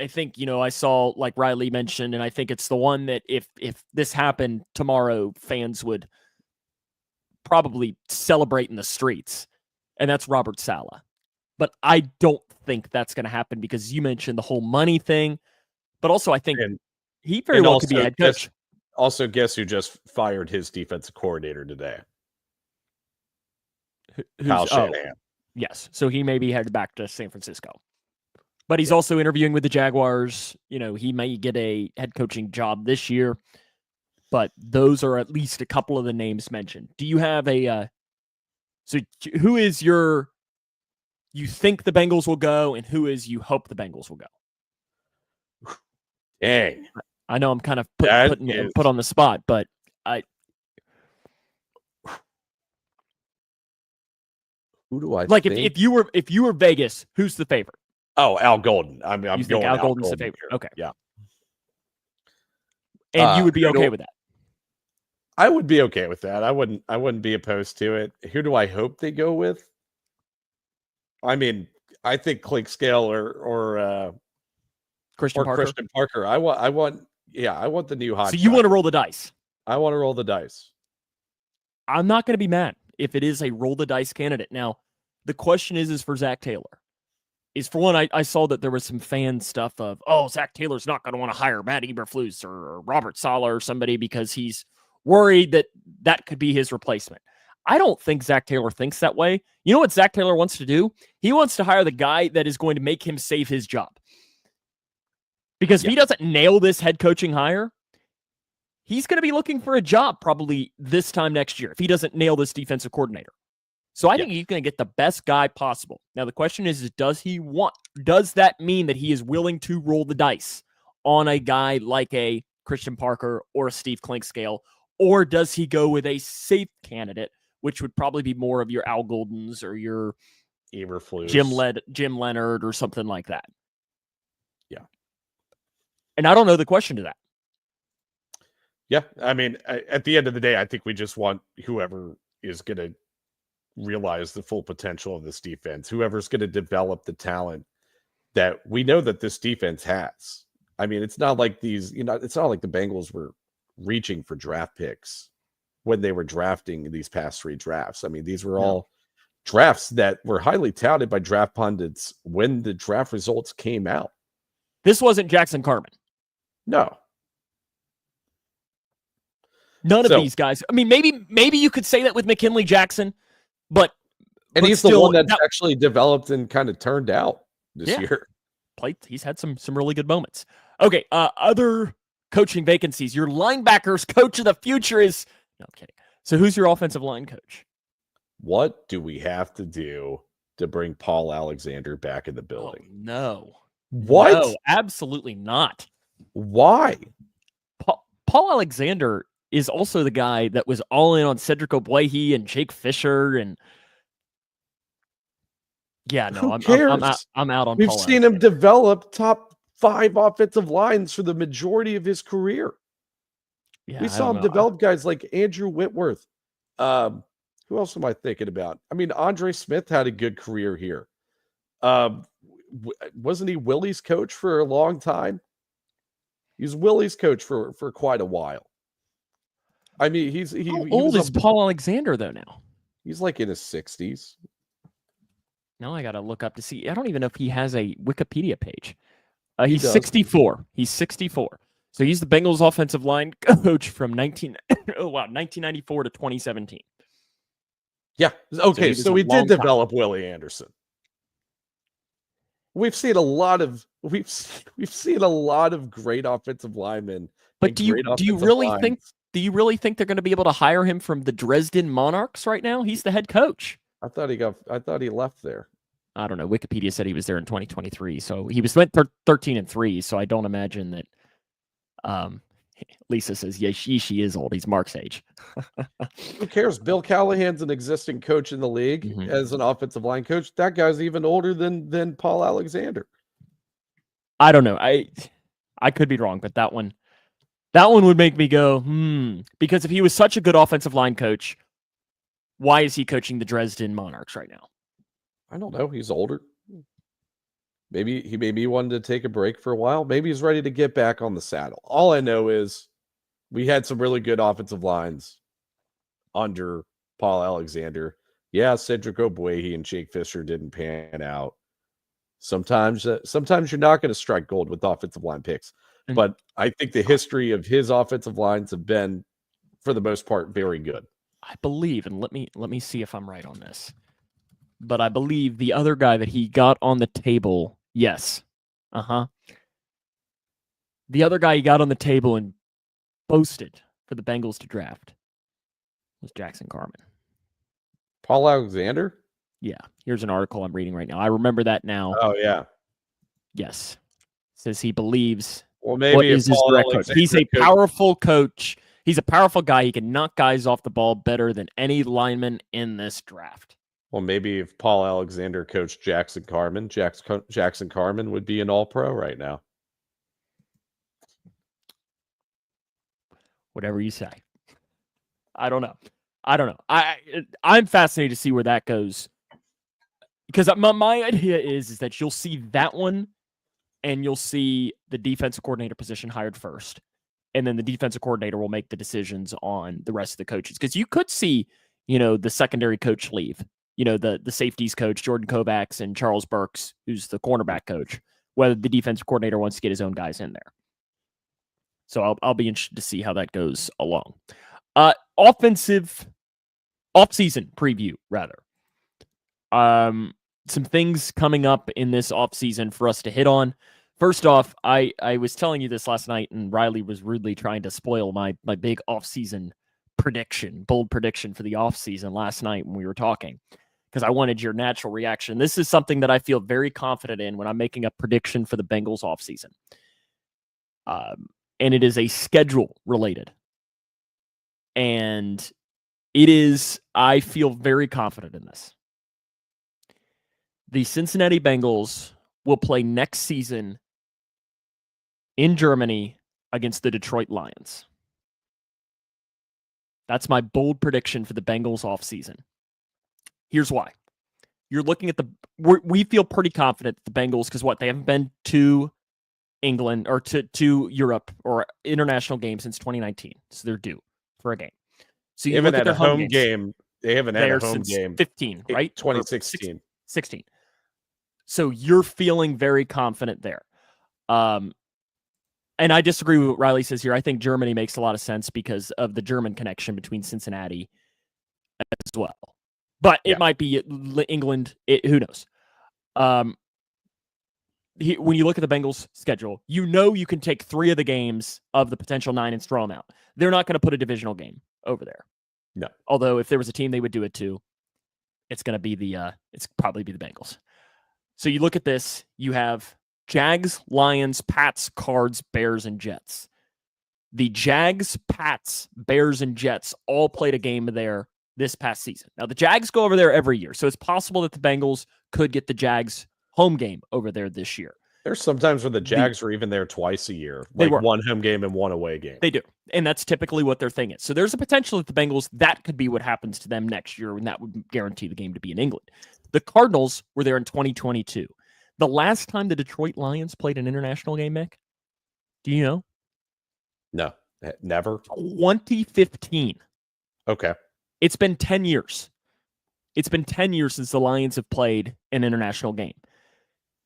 think, I saw, like Riley mentioned, and I think it's the one that if this happened tomorrow, fans would probably celebrate in the streets, and that's Robert Saleh. But I don't think that's going to happen because you mentioned the whole money thing, but also I think he very well could be a head coach. Also, guess who just fired his defensive coordinator today? Kyle Shanahan. Yes, so he may be headed back to San Francisco. But he's also interviewing with the Jaguars. He may get a head coaching job this year. But those are at least a couple of the names mentioned. Do you have so who is you think the Bengals will go, and who is you hope the Bengals will go? Dang. I know I'm kind of put on the spot, but who do I like think? if you were Vegas, who's the favorite? Oh, Al Golden. I'm you going Al Golden's the favorite. Here. Okay. Yeah. And you would be okay with that? I would be okay with that. I wouldn't be opposed to it. Who do I hope they go with? I mean, I think Clinkscale or Christian Parker. I want the new hot. So you want to roll the dice? I want to roll the dice. I'm not going to be mad if it is a roll the dice candidate. Now, the question is for Zach Taylor. For one, I saw that there was some fan stuff of, Zach Taylor's not going to want to hire Matt Eberflus or Robert Saleh or somebody because he's worried that could be his replacement. I don't think Zach Taylor thinks that way. You know what Zach Taylor wants to do? He wants to hire the guy that is going to make him save his job. Because if he doesn't nail this head coaching hire, he's going to be looking for a job probably this time next year if he doesn't nail this defensive coordinator. So I think he's going to get the best guy possible. Now, the question is does that mean that he is willing to roll the dice on a guy like a Christian Parker or a Steve Clinkscale, or does he go with a safe candidate, which would probably be more of your Al Goldens or your Eberflus, Jim Leonard or something like that? Yeah. And I don't know the question to that. Yeah. I mean, at the end of the day, I think we just want whoever is going to realize the full potential of this defense, whoever's going to develop the talent that we know that this defense has. I mean, it's not like it's not like the Bengals were reaching for draft picks when they were drafting these past 3 drafts. I mean, these were all drafts that were highly touted by draft pundits when the draft results came out. This wasn't Jackson Carman. No. None of these guys. I mean, maybe you could say that with McKinley Jackson, but he's still, the one that's actually developed and kind of turned out this year. He's had some really good moments. Okay, other coaching vacancies. Your linebackers coach of the future is no, I'm kidding. So who's your offensive line coach? What do we have to do to bring Paul Alexander back in the building? Oh, no. What? No, absolutely not. Why? Paul Alexander is also the guy that was all in on Cedric Ogbuehi and Jake Fisher and Who cares? I'm out on. We've seen him develop top 5 offensive lines for the majority of his career. Yeah, we saw him develop guys like Andrew Whitworth. Who else am I thinking about? I mean, Andre Smith had a good career here. Wasn't he Willie's coach for a long time? He was Willie's coach for quite a while. I mean, how old is Paul Alexander though now? He's like in his 60s. Now I got to look up to see. I don't even know if he has a Wikipedia page. He's 64. He's 64. So he's the Bengals offensive line coach from 1994 to 2017. Yeah. Okay. So we did develop Willie Anderson. We've seen a lot of great offensive linemen. But do you really think they're going to be able to hire him from the Dresden Monarchs right now? He's the head coach. I thought he left there. I don't know. Wikipedia said he was there in 2023, so he went 13-3. So I don't imagine that. Lisa says, "Yeah, she is old. He's Mark's age." Who cares? Bill Callahan's an existing coach in the league as an offensive line coach. That guy's even older than Paul Alexander. I don't know. I could be wrong, but that one would make me go, because if he was such a good offensive line coach, why is he coaching the Dresden Monarchs right now? I don't know. He's older. Maybe he wanted to take a break for a while. Maybe he's ready to get back on the saddle. All I know is we had some really good offensive lines under Paul Alexander. Yeah, Cedric Ogbuehi and Jake Fisher didn't pan out. Sometimes you're not going to strike gold with offensive line picks. But I think the history of his offensive lines have been, for the most part, very good. I believe, and let me see if I'm right on this, but I believe the other guy that he got on the table, yes, the other guy he got on the table and boasted for the Bengals to draft was Jackson Carman. Paul Alexander? Yeah, here's an article I'm reading right now. I remember that now. Oh, yeah. Yes. Says he believes well, maybe what is his direct coach. He's a powerful coach. He's a powerful guy. He can knock guys off the ball better than any lineman in this draft. Well, maybe if Paul Alexander coached Jackson Carman, Jackson Carman would be an all-pro right now. Whatever you say. I don't know. I'm fascinated to see where that goes. Because my idea is that you'll see that one and you'll see the defensive coordinator position hired first. And then the defensive coordinator will make the decisions on the rest of the coaches. Because you could see, the secondary coach leave. The safeties coach, Jordan Kovacs, and Charles Burks, who's the cornerback coach, whether the defensive coordinator wants to get his own guys in there. So I'll be interested to see how that goes along. Offseason preview, rather. Some things coming up in this offseason for us to hit on. First off, I was telling you this last night, and Riley was rudely trying to spoil my big offseason bold prediction for the offseason last night when we were talking, because I wanted your natural reaction. This is something that I feel very confident in when I'm making a prediction for the Bengals offseason. And it is a schedule related. And I feel very confident in this. The Cincinnati Bengals will play next season in Germany against the Detroit Lions. That's my bold prediction for the Bengals offseason. Here's why. You're looking at we feel pretty confident that the Bengals, because they haven't been to England or to Europe or international games since 2019. So they're due for a game. So you look at their home game. They haven't had a home game 15, right? 2016. 16. So you're feeling very confident there. And I disagree with what Riley says here. I think Germany makes a lot of sense because of the German connection between Cincinnati as well. But it might be England. Who knows? When you look at the Bengals schedule, you can take 3 of the games of the potential 9 and throw them out. They're not going to put a divisional game over there. No. Although if there was a team they would do it to, it's going to be it's probably be the Bengals. So you look at this, you have Jags, Lions, Pats, Cards, Bears, and Jets. The Jags, Pats, Bears, and Jets all played a game there this past season. Now, the Jags go over there every year, so it's possible that the Bengals could get the Jags home game over there this year. There's sometimes where the Jags are even there twice a year, like one home game and one away game. They do, and that's typically what their thing is. So there's a potential that the Bengals, that could be what happens to them next year, and that would guarantee the game to be in England. The Cardinals were there in 2022. The last time the Detroit Lions played an international game, Mick, do you know? No, never. 2015. Okay. It's been 10 years. It's been 10 years since the Lions have played an international game.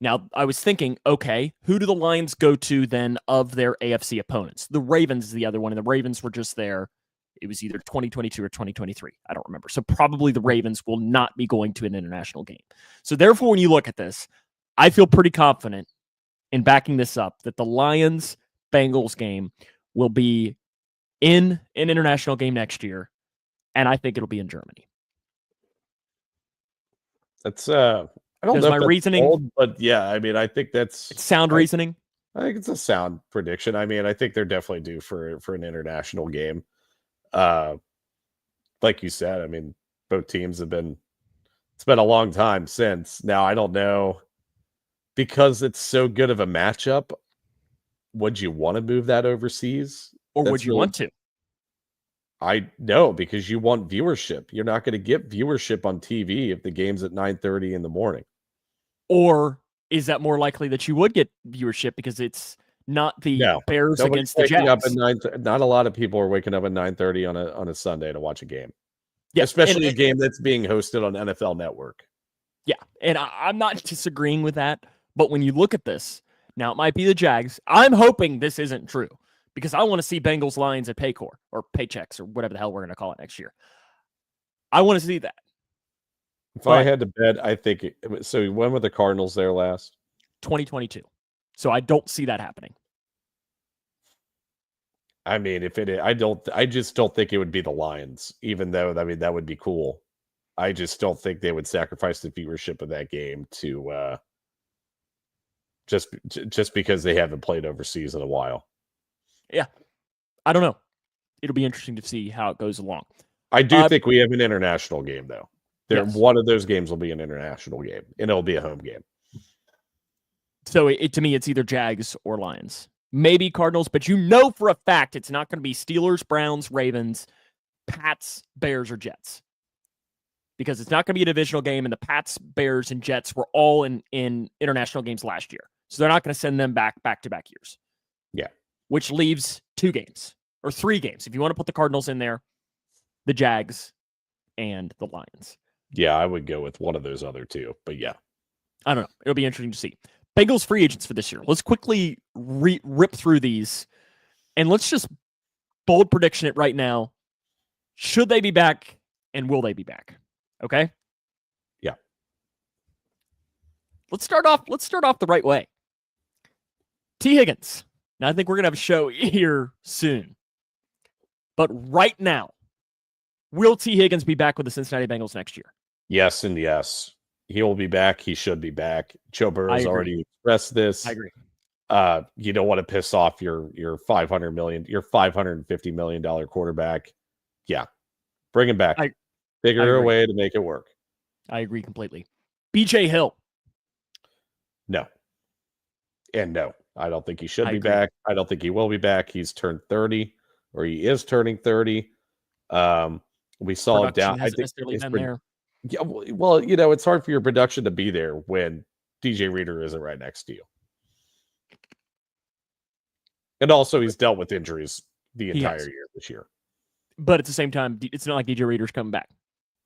Now, I was thinking, okay, who do the Lions go to then of their AFC opponents? The Ravens is the other one, and the Ravens were just there. It was either 2022 or 2023. I don't remember. So probably the Ravens will not be going to an international game. So therefore, when you look at this, I feel pretty confident in backing this up that the Lions-Bengals game will be in an international game next year, and I think it'll be in Germany. That's I don't know my reasoning, bold, but yeah, I mean, I think it's sound reasoning. I think it's a sound prediction. I mean, I think they're definitely due for an international game. Like you said, I mean, both teams it's been a long time since. Now, I don't know, because it's so good of a matchup, would you want to move that overseas? Or would you want to? I know, because you want viewership. You're not going to get viewership on TV if the game's at 9:30 in the morning. Or is that more likely that you would get viewership because it's not the No, Bears nobody's against the waking up Jags? at not a lot of people are waking up at 9:30 on a Sunday to watch a game, Yeah, especially a game that's being hosted on NFL Network. Yeah, and I'm not disagreeing with that, but when you look at this, now it might be the Jags. I'm hoping this isn't true because I want to see Bengals Lions at Paycor or Paychecks or whatever the hell we're going to call it next year. I want to see that. If I had to bet, I think so. When were the Cardinals there last? 2022. So I don't see that happening. I mean, I just don't think it would be the Lions, even though, I mean, that would be cool. I just don't think they would sacrifice the viewership of that game to just because they haven't played overseas in a while. Yeah. I don't know. It'll be interesting to see how it goes along. I do think we have an international game, though. Yes. One of those games will be an international game, and it'll be a home game. So to me, it's either Jags or Lions. Maybe Cardinals, but you know for a fact it's not going to be Steelers, Browns, Ravens, Pats, Bears, or Jets. Because it's not going to be a divisional game, and the Pats, Bears, and Jets were all in international games last year. So they're not going to send them back-to-back years. Yeah. Which leaves 2 games, or 3 games. If you want to put the Cardinals in there, the Jags, and the Lions. Yeah, I would go with one of those other 2, but yeah. I don't know. It'll be interesting to see. Bengals free agents for this year. Let's quickly rip through these, and let's just bold prediction it right now. Should they be back, and will they be back? Okay? Yeah. Let's start off the right way. T. Higgins. Now, I think we're going to have a show here soon. But right now, will T. Higgins be back with the Cincinnati Bengals next year? Yes and yes. He will be back. He should be back. Joe Burrow's already expressed this. I agree. You don't want to piss off your $550 million quarterback. Yeah. Bring him back. Figure a way to make it work. I agree completely. BJ Hill. No. And no. I don't think he should be back. I don't think he will be back. He's turned 30, or he is turning 30. We saw it down. I think it's been there. Yeah, well, it's hard for your production to be there when DJ Reader isn't right next to you. And also, he's dealt with injuries the entire year this year. But at the same time, it's not like DJ Reader's coming back.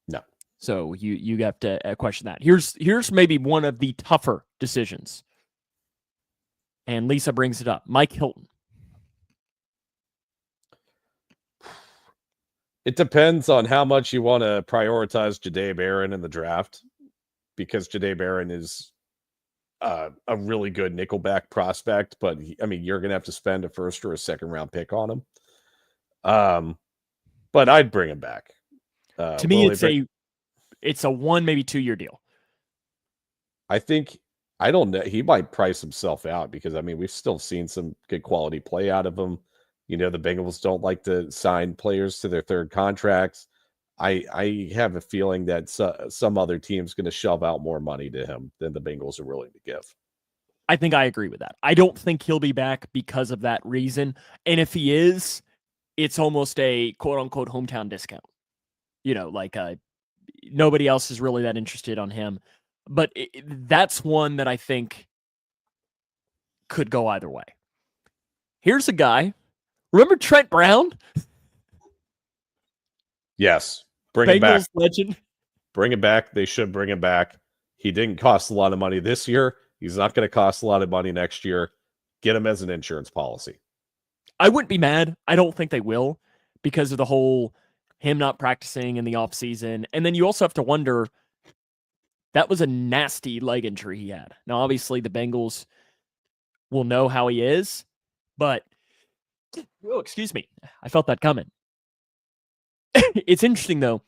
No. So you have to question that. Here's maybe one of the tougher decisions. And Lisa brings it up. Mike Hilton. It depends on how much you want to prioritize Jahdae Barron in the draft, because Jahdae Barron is a really good nickelback prospect, but you're going to have to spend a first or a second round pick on him. But I'd bring him back. To me, it's a 1, maybe 2 year deal. I don't know. He might price himself out because we've still seen some good quality play out of him. The Bengals don't like to sign players to their third contracts. I have a feeling that some other team's going to shove out more money to him than the Bengals are willing to give. I think I agree with that. I don't think he'll be back because of that reason. And if he is, it's almost a quote-unquote hometown discount. Nobody else is really that interested on him. But that's one that I think could go either way. Here's a guy. Remember Trent Brown? Yes. Bring him back. Legend. Bring him back. They should bring him back. He didn't cost a lot of money this year. He's not going to cost a lot of money next year. Get him as an insurance policy. I wouldn't be mad. I don't think they will because of the whole him not practicing in the offseason. And then you also have to wonder, that was a nasty leg injury he had. Now, obviously, the Bengals will know how he is, but excuse me. I felt that coming. It's interesting, though.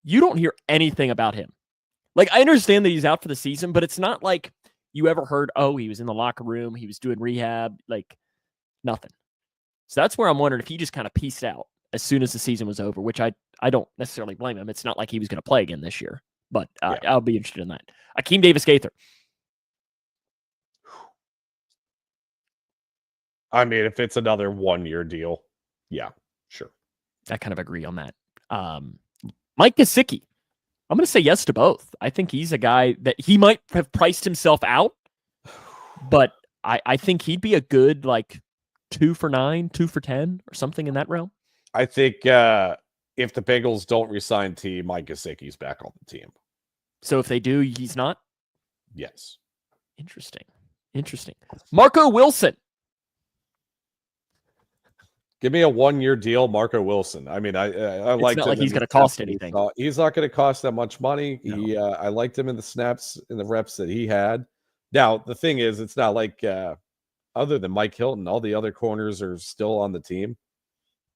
You don't hear anything about him. I understand that he's out for the season, but it's not like you ever heard, he was in the locker room, he was doing rehab, nothing. So that's where I'm wondering if he just kind of pieced out as soon as the season was over, which I don't necessarily blame him. It's not like he was going to play again this year, but I'll be interested in that. Akeem Davis-Gaither. If it's another 1 year deal, yeah, sure. I kind of agree on that. Mike Gesicki. I'm going to say yes to both. I think he's a guy that he might have priced himself out but I think he'd be a good like 2 for 9, 2 for 10, or something in that realm. I think if the Bengals don't resign T, Mike Gesicki's back on the team. So if they do, he's not? Yes. Interesting. Marco Wilson. Give me a 1-year deal, Marco Wilson. I mean, I liked him. It's not like he's going to cost anything. He's not going to cost that much money. No. I liked him in the snaps and the reps that he had. Now, the thing is, it's not like other than Mike Hilton, all the other corners are still on the team.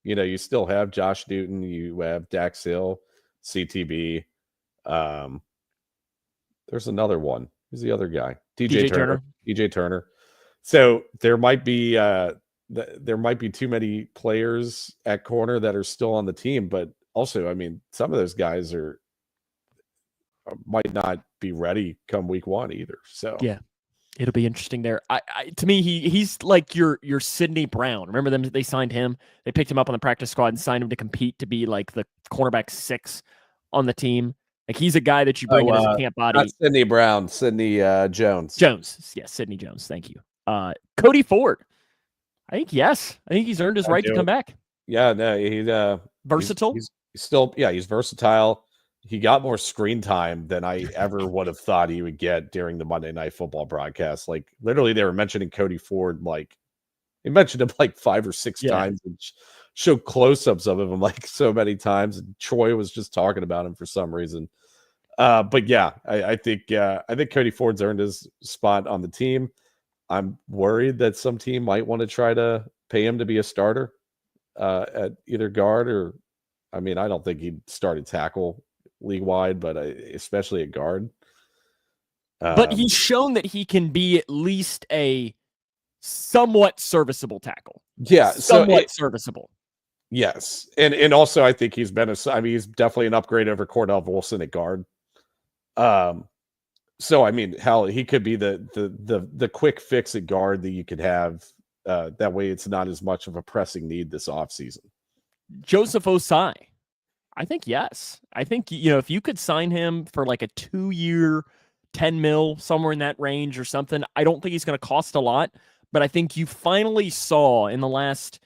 You know, you still have Josh Newton, you have Dax Hill, CTB. There's another one. Who's the other guy? DJ Turner. DJ Turner. So there might be too many players at corner that are still on the team, but also, I mean, some of those guys might not be ready come week 1 either. So yeah, it'll be interesting there. To me, he's like your Sidney Brown. Remember them? They signed him. They picked him up on the practice squad and signed him to compete to be like the cornerback 6 on the team. Like he's a guy that you bring in as a camp body. Not Sidney Brown, Sidney Jones. Yes, Sidney Jones. Thank you. Cody Ford. I think he's earned his right to come back. Yeah, no, he's versatile. He's still, he's versatile. He got more screen time than I ever would have thought he would get during the Monday Night Football broadcast. Like literally, they were mentioning Cody Ford. Like they mentioned him like 5 or 6 times and showed close-ups of him like so many times. And Troy was just talking about him for some reason. But yeah, I think Cody Ford's earned his spot on the team. I'm worried that some team might want to try to pay him to be a starter at either guard or, I mean, I don't think he'd start at tackle league-wide, but especially at guard. But he's shown that he can be at least a somewhat serviceable tackle. Yeah, somewhat serviceable. Yes, and also I think he's he's definitely an upgrade over Cordell Volson at guard. So I mean, hell, he could be the quick fix at guard that you could have. That way, it's not as much of a pressing need this offseason. Joseph Osai, I think yes. I think if you could sign him for like a 2-year, $10 million, somewhere in that range or something. I don't think he's going to cost a lot, but I think you finally saw in the last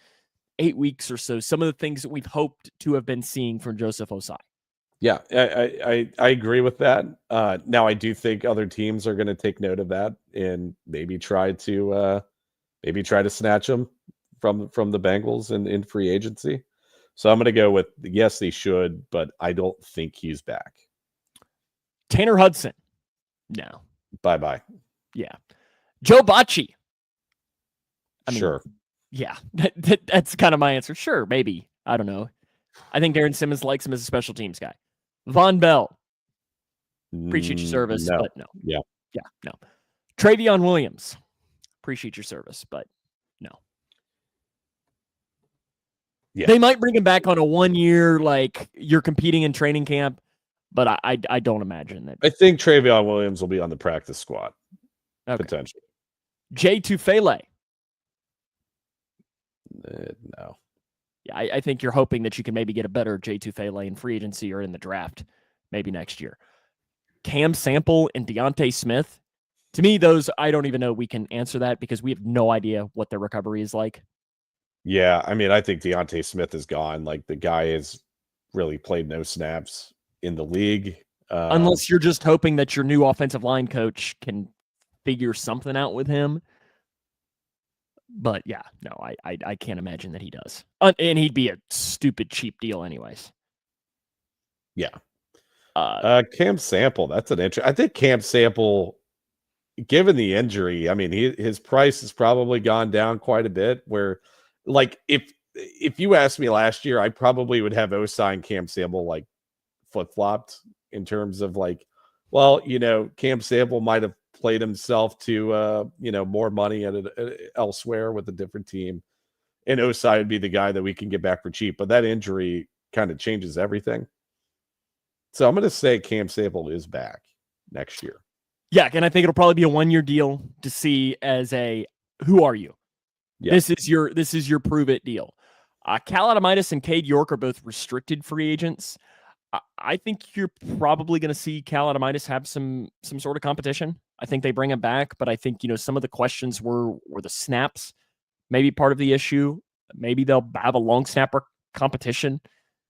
8 weeks or so some of the things that we've hoped to have been seeing from Joseph Osai. Yeah, I agree with that. Now I do think other teams are going to take note of that and maybe try to snatch him from the Bengals in free agency. So I'm going to go with yes, they should, but I don't think he's back. Tanner Hudson, no. Bye. Yeah, Joe Bocci. Sure. Yeah, that's kind of my answer. Sure, maybe. I don't know. I think Darren Simmons likes him as a special teams guy. Von Bell. Appreciate your service, but no. Yeah, no. Travion Williams. Appreciate your service, but no. Yeah. They might bring him back on a 1-year, like you're competing in training camp, but I don't imagine that. I think Travion Williams will be on the practice squad, potentially. Jay Tufele. No. Yeah, I think you're hoping that you can maybe get a better Jay Tufele in free agency or in the draft, maybe next year. Cam Sample and Deontay Smith. To me, those, I don't even know we can answer that because we have no idea what their recovery is like. Yeah, I mean, I think Deontay Smith is gone. Like, the guy has really played no snaps in the league. Unless you're just hoping that your new offensive line coach can figure something out with him. But yeah, no, I can't imagine that he does. And he'd be a stupid cheap deal anyways. Yeah. Cam Sample, that's an interesting. I think Cam Sample, given the injury, I mean, his price has probably gone down quite a bit. Where, like, if you asked me last year, I probably would have Osai and Cam Sample like flip-flopped in terms of like, well, Cam Sample might have played himself to more money elsewhere with a different team, and Osai would be the guy that we can get back for cheap. But that injury kind of changes everything. So I'm going to say Cam Sample is back next year. Yeah, and I think it'll probably be a 1-year deal to see as a who are you? Yeah. This is your prove it deal. Cal Adamitis and Cade York are both restricted free agents. I think you're probably going to see Cal Adamitis have some sort of competition. I think they bring him back, but I think, some of the questions were the snaps, maybe part of the issue. Maybe they'll have a long snapper competition.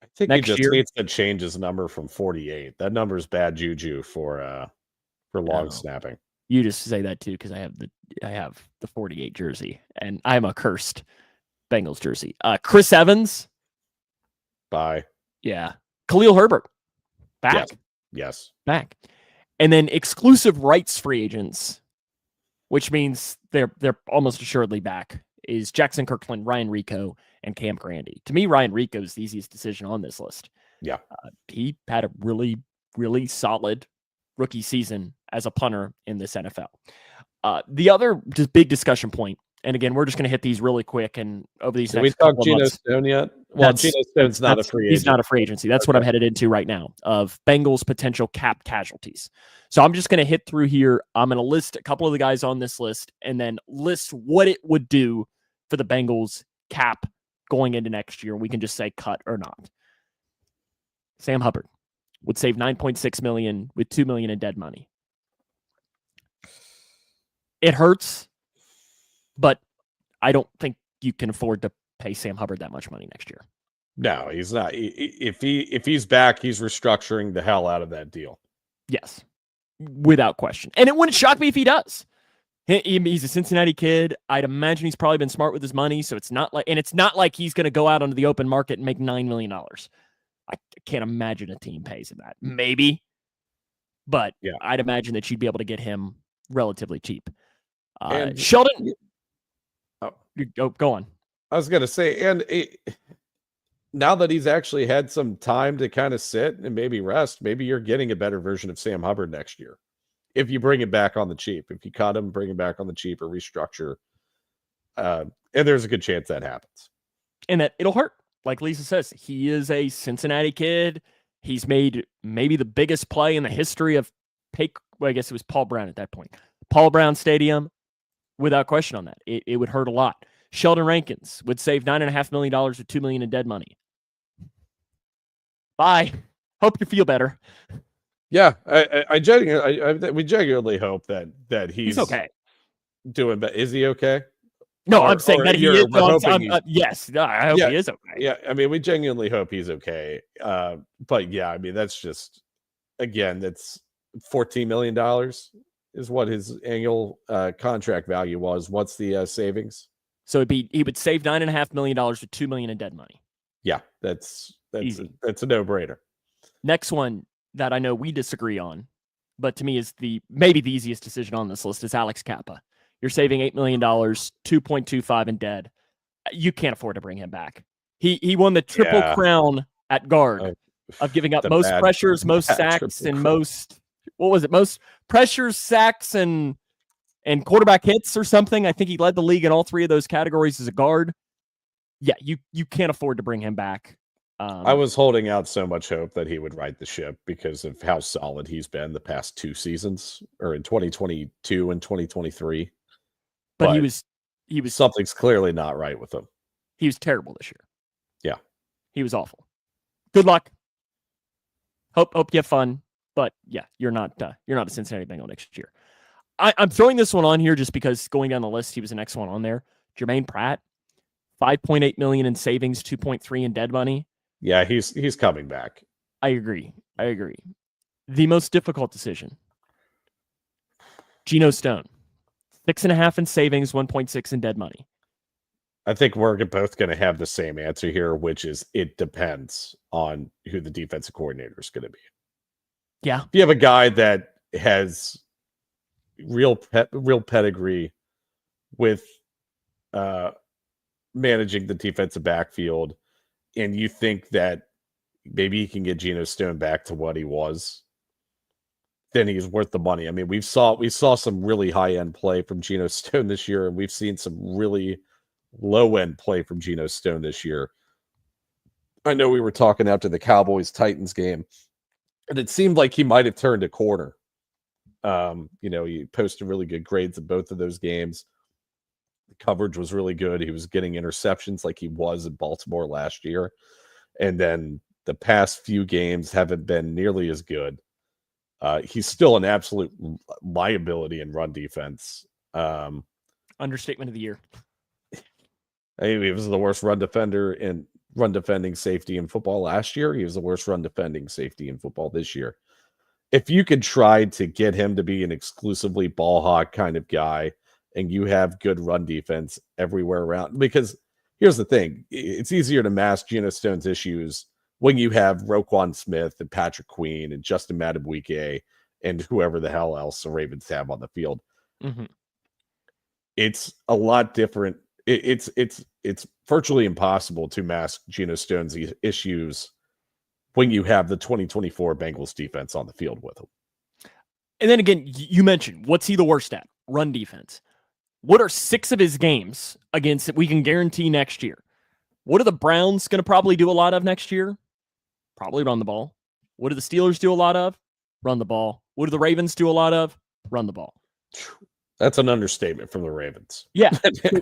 I think next he just year. needs to change his number from 48. That number is bad juju for long snapping. You just say that too because I have the 48 jersey and I'm a cursed Bengals jersey. Chris Evans. Bye. Yeah. Khalil Herbert. Back. Yes. Back. And then exclusive rights free agents, which means they're almost assuredly back, is Jackson Kirkland, Ryan Rico, and Cam Grandy. To me, Ryan Rico is the easiest decision on this list. Yeah. He had a really, really solid rookie season as a punter in this NFL. The other just big discussion point, and again, we're just going to hit these really quick and over these next couple of months. Did we talk Geno Stone yet? Well, Geno Stone's not a free agent. He's not a free agency. That's what I'm headed into right now of Bengals potential cap casualties. So I'm just going to hit through here. I'm going to list a couple of the guys on this list and then list what it would do for the Bengals cap going into next year. We can just say cut or not. Sam Hubbard would save $9.6 million with $2 million in dead money. It hurts, but I don't think you can afford to pay Sam Hubbard that much money next year. No, he's not. If he's back, he's restructuring the hell out of that deal. Yes, without question. And it wouldn't shock me if he does. He's a Cincinnati kid. I'd imagine he's probably been smart with his money, so it's not like he's going to go out onto the open market and make $9 million. I can't imagine a team pays him that. Maybe, but yeah. I'd imagine that you'd be able to get him relatively cheap. Sheldon, go on. I was going to say, now that he's actually had some time to kind of sit and maybe rest, maybe you're getting a better version of Sam Hubbard next year. If you bring him back on the cheap, if you cut him, bring him back on the cheap or restructure. And there's a good chance that happens. And that it'll hurt. Like Lisa says, he is a Cincinnati kid. He's made maybe the biggest play in the history of I guess it was Paul Brown at that point. Paul Brown Stadium, without question on that. It would hurt a lot. Sheldon Rankins would save $9.5 million with $2 million in dead money. Bye. Hope you feel better. Yeah, we genuinely hope that he's okay. Doing better. Is he okay? No, I'm saying that he is. Yes, I hope he is okay. Yeah, I mean, we genuinely hope he's okay. But yeah, I mean, that's just, again, that's $14 million is what his annual contract value was. What's the savings? So he would save $9.5 million with $2 million in dead money. Yeah, that's a no-brainer. Next one that I know we disagree on, but to me is maybe the easiest decision on this list is Alex Kappa. You're saving $8 million, 2.25 in dead. You can't afford to bring him back. He won the triple crown at guard of giving up most pressures, most sacks, and most pressures, sacks, and quarterback hits or something. I think he led the league in all three of those categories as a guard. Yeah, you can't afford to bring him back. I was holding out so much hope that he would right the ship because of how solid he's been the past two seasons, or in 2022 and 2023. But he was something's clearly not right with him. He was terrible this year. Yeah, he was awful. Good luck. Hope you have fun. But yeah, you're not a Cincinnati Bengal next year. I'm throwing this one on here just because going down the list, he was the next one on there. Jermaine Pratt, $5.8 million in savings, 2.3 in dead money. Yeah, he's coming back. I agree. The most difficult decision. Geno Stone, 6.5 in savings, 1.6 in dead money. I think we're both going to have the same answer here, which is it depends on who the defensive coordinator is going to be. Yeah. If you have a guy that has real pedigree with managing the defensive backfield, and you think that maybe he can get Geno Stone back to what he was, then he's worth the money. I mean, we saw some really high-end play from Geno Stone this year, and we've seen some really low-end play from Geno Stone this year. I know we were talking after the Cowboys-Titans game, and it seemed like he might have turned a corner. He posted really good grades in both of those games. The coverage was really good. He was getting interceptions like he was in Baltimore last year. And then the past few games haven't been nearly as good. He's still an absolute liability in run defense. Understatement of the year. He was the worst run defending safety in football last year. He was the worst run defending safety in football this year. If you could try to get him to be an exclusively ball hawk kind of guy, and you have good run defense everywhere around, because here's the thing, it's easier to mask Geno Stone's issues when you have Roquan Smith and Patrick Queen and Justin Madubuike and whoever the hell else the Ravens have on the field. Mm-hmm. It's a lot different. It's virtually impossible to mask Geno Stone's issues when you have the 2024 Bengals defense on the field with him. And then again, you mentioned, what's he the worst at? Run defense. What are 6 of his games against that we can guarantee next year? What are the Browns going to probably do a lot of next year? Probably run the ball. What do the Steelers do a lot of? Run the ball. What do the Ravens do a lot of? Run the ball. That's an understatement from the Ravens. Yeah.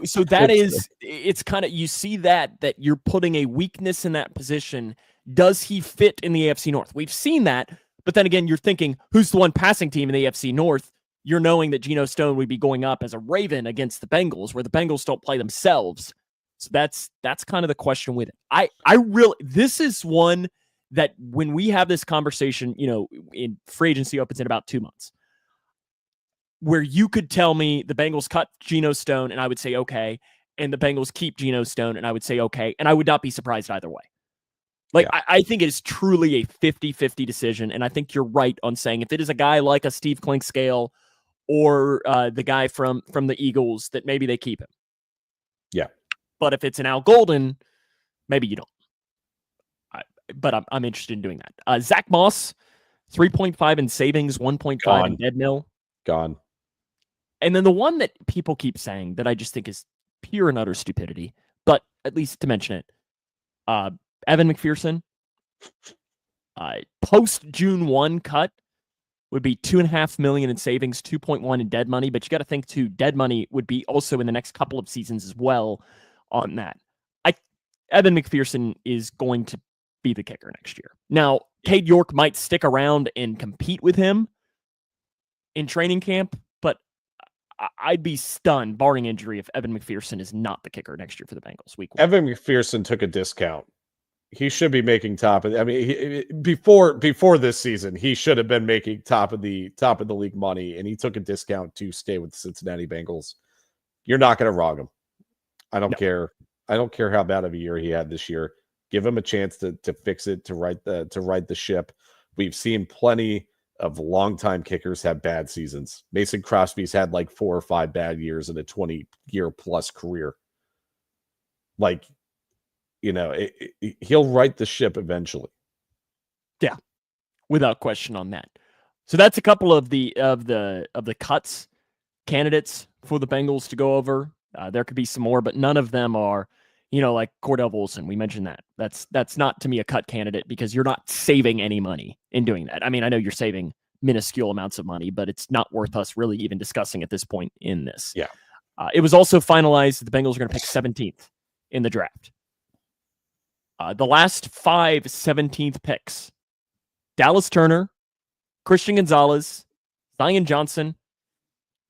So that is, it's kind of, you see that you're putting a weakness in that position. Does he fit in the AFC North? We've seen that, but then again, you're thinking, who's the one passing team in the AFC North? You're knowing that Geno Stone would be going up as a Raven against the Bengals, where the Bengals don't play themselves. So that's kind of the question with it. I really, this is one that when we have this conversation, in free agency opens in about 2 months, where you could tell me the Bengals cut Geno Stone and I would say, okay, and the Bengals keep Geno Stone and I would say, okay, and I would not be surprised either way. I think it is truly a 50-50 decision, and I think you're right on saying if it is a guy like a Steve Clinkscale or the guy from the Eagles, that maybe they keep him. Yeah. But if it's an Al Golden, maybe you don't. But I'm interested in doing that. Zach Moss, 3.5 in savings, 1.5 in dead mill. Gone. And then the one that people keep saying that I just think is pure and utter stupidity, but at least to mention it, Evan McPherson, post June 1 cut would be $2.5 million in savings, 2.1 in dead money. But you got to think too, dead money would be also in the next couple of seasons as well on that. Evan McPherson is going to be the kicker next year. Now, Cade York might stick around and compete with him in training camp, but I'd be stunned, barring injury, if Evan McPherson is not the kicker next year for the Bengals. Week 1. Evan McPherson took a discount. He should be making top of. I mean, before this season, he should have been making top of the league money, and he took a discount to stay with the Cincinnati Bengals. You're not going to wrong him. I don't care. I don't care how bad of a year he had this year. Give him a chance to fix it, to right the ship. We've seen plenty of longtime kickers have bad seasons. Mason Crosby's had like 4 or 5 bad years in a 20-year plus career. He'll right the ship eventually. Yeah, without question on that. So that's a couple of the cuts candidates for the Bengals to go over. There could be some more, but none of them are, like Cordell Volson. We mentioned that. That's not to me a cut candidate because you're not saving any money in doing that. I mean, I know you're saving minuscule amounts of money, but it's not worth us really even discussing at this point in this. Yeah. It was also finalized that the Bengals are going to pick 17th in the draft. The last 5 17th picks: Dallas Turner, Christian Gonzalez, Zion Johnson,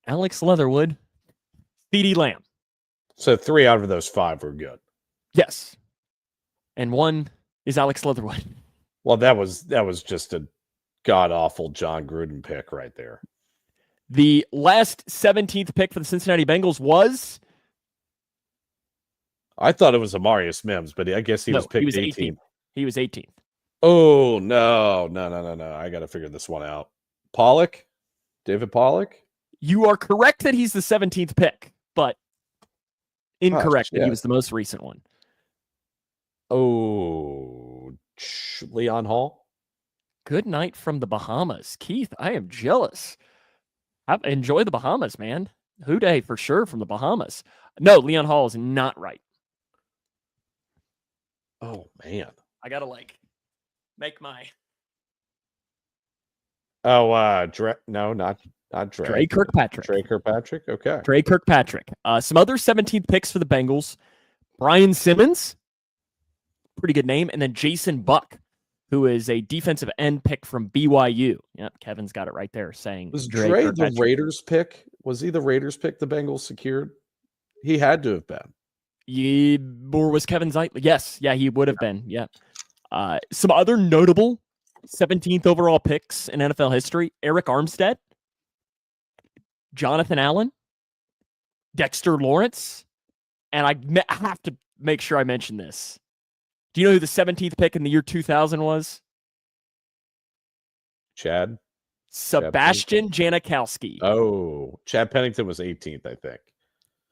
Alex Leatherwood, CeeDee Lamb. So 3 out of those 5 were good. Yes. And 1 is Alex Leatherwood. Well, that was just a god-awful John Gruden pick right there. The last 17th pick for the Cincinnati Bengals was... I thought it was Amarius Mims, but I guess he was picked 18th. He was 18th. Oh, no. I got to figure this one out. Pollock? David Pollock? You are correct that he's the 17th pick, but incorrect that he was the most recent one. Oh, Leon Hall? Good night from the Bahamas. Keith, I am jealous. Enjoy the Bahamas, man. Houday for sure from the Bahamas. No, Leon Hall is not right. Oh, man. I got to make my... Oh, no, not Dre. Trey Kirkpatrick. Trey Kirkpatrick, okay. Trey Kirkpatrick. Some other 17th picks for the Bengals. Brian Simmons, pretty good name. And then Jason Buck who is a defensive end pick from BYU. Yep, Kevin's got it right there saying Was Dre Dre the Kirkpatrick. Raiders pick? Was he the Raiders pick the Bengals secured? He had to have been. Or was Kevin Zeitlin? Yes, yeah, he would have been. Yeah. Some other notable 17th overall picks in NFL history: Eric Armstead, Jonathan Allen, Dexter Lawrence, and I have to make sure I mention this. Do you know who the 17th pick in the year 2000 was? Chad? Sebastian Janikowski. Oh, Chad Pennington was 18th, I think.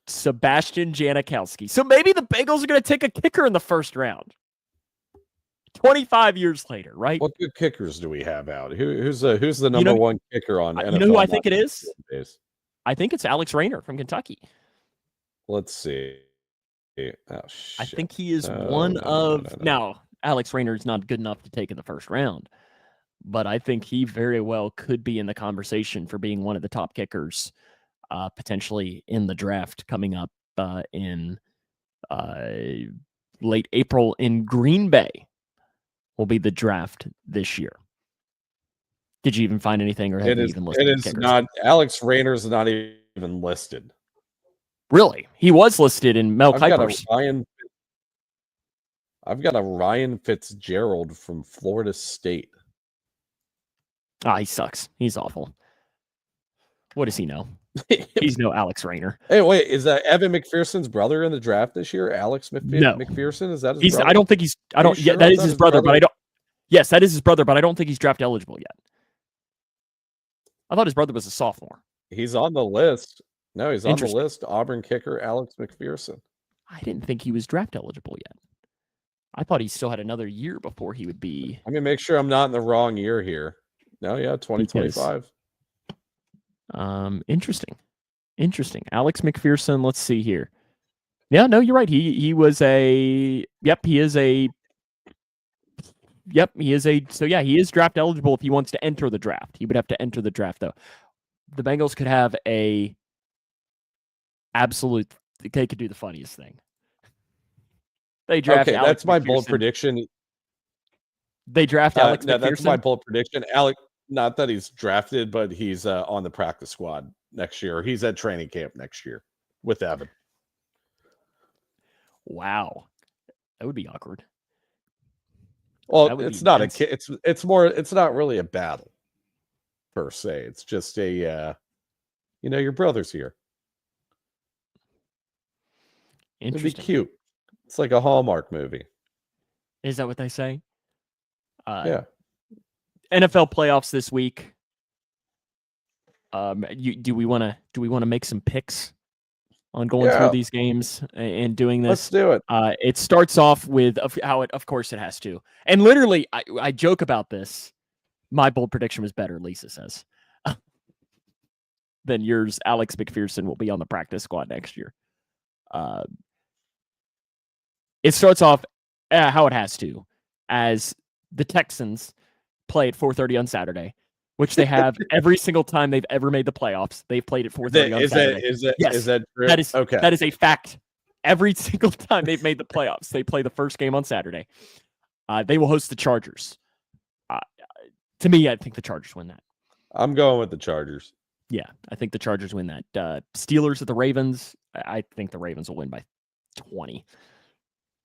Sebastian Janikowski. So maybe the Bengals are going to take a kicker in the first round. 25 years later, right? What good kickers do we have out? Who's the number one kicker on NFL? You know who I think it is? Days? I think it's Alex Rayner from Kentucky. Let's see. Oh, I think he is one of... Now, Alex Rayner is not good enough to take in the first round, but I think he very well could be in the conversation for being one of the top kickers potentially in the draft coming up in late April in Green Bay. Will be the draft this year. Did you even find anything, or have you even listed? It is not. Alex Rayner's not even listed. Really, he was listed in Mel Kiper's. I've got a Ryan Fitzgerald from Florida State. He sucks. He's awful. What does he know? He's no Alex Rayner. Hey, wait, is that Evan McPherson's brother in the draft this year? Alex McPherson? Is that his brother? I don't think he's. I don't. Yeah, that is his brother, but I don't. Yes, that is his brother, but I don't think he's draft eligible yet. I thought his brother was a sophomore. He's on the list. No, he's on the list. Auburn kicker Alex McPherson. I didn't think he was draft eligible yet. I thought he still had another year before he would be. Let me make sure I'm not in the wrong year here. No, yeah, 2025. Interesting. Alex McPherson. Let's see here. Yeah, no, you're right. He was a. Yep, he is a. Yep, he is a. So yeah, he is draft eligible if he wants to enter the draft. He would have to enter the draft though. The Bengals could have a absolute. They could do the funniest thing. They draft. Okay, Alex that's my McPherson. bold prediction. They draft Alex McPherson. That's my bold prediction. Alex, not that he's drafted, but he's on the practice squad next year. He's at training camp next year with Evan. Wow, that would be awkward. Well, it's not it's not really a battle per se. It's just a your brother's here. It'd be cute. It's like a Hallmark movie. Is that what they say? Yeah. NFL playoffs this week. Do we want to make some picks on going through these games and doing this? Let's do it. It starts off with how it. Of course, it has to. And literally, I joke about this. My bold prediction was better. Lisa says than yours. Alex McPherson will be on the practice squad next year. It starts off how it has to, as the Texans play at 4:30 on Saturday, which they have every single time they've ever made the playoffs. They've played at 4:30 on Saturday. Is that true? That is okay. That is a fact. Every single time they've made the playoffs, they play the first game on Saturday. They will host the Chargers. To me, I think the Chargers win that. I'm going with the Chargers. Yeah, I think the Chargers win that. Steelers at the Ravens. I think the Ravens will win by 20.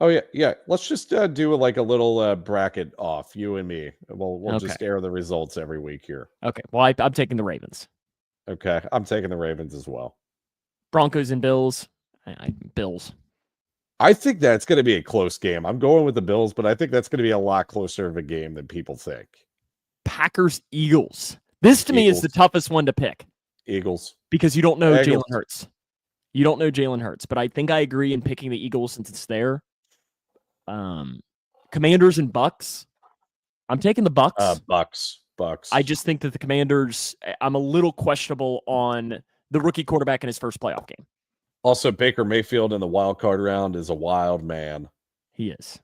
Oh yeah. Let's just do like a little bracket off, you and me. We'll just air the results every week here. Okay. Well, I'm taking the Ravens. Okay, I'm taking the Ravens as well. Broncos and Bills. Bills. I think that's going to be a close game. I'm going with the Bills, but I think that's going to be a lot closer of a game than people think. Packers, Eagles. This to me is the toughest one to pick. Eagles. Because you don't know Jalen Hurts. You don't know Jalen Hurts, but I think I agree in picking the Eagles since it's there. Commanders and Bucks. I'm taking the Bucks. Bucks. I just think that the Commanders, I'm a little questionable on the rookie quarterback in his first playoff game. Also, Baker Mayfield in the wild card round is a wild man. He is.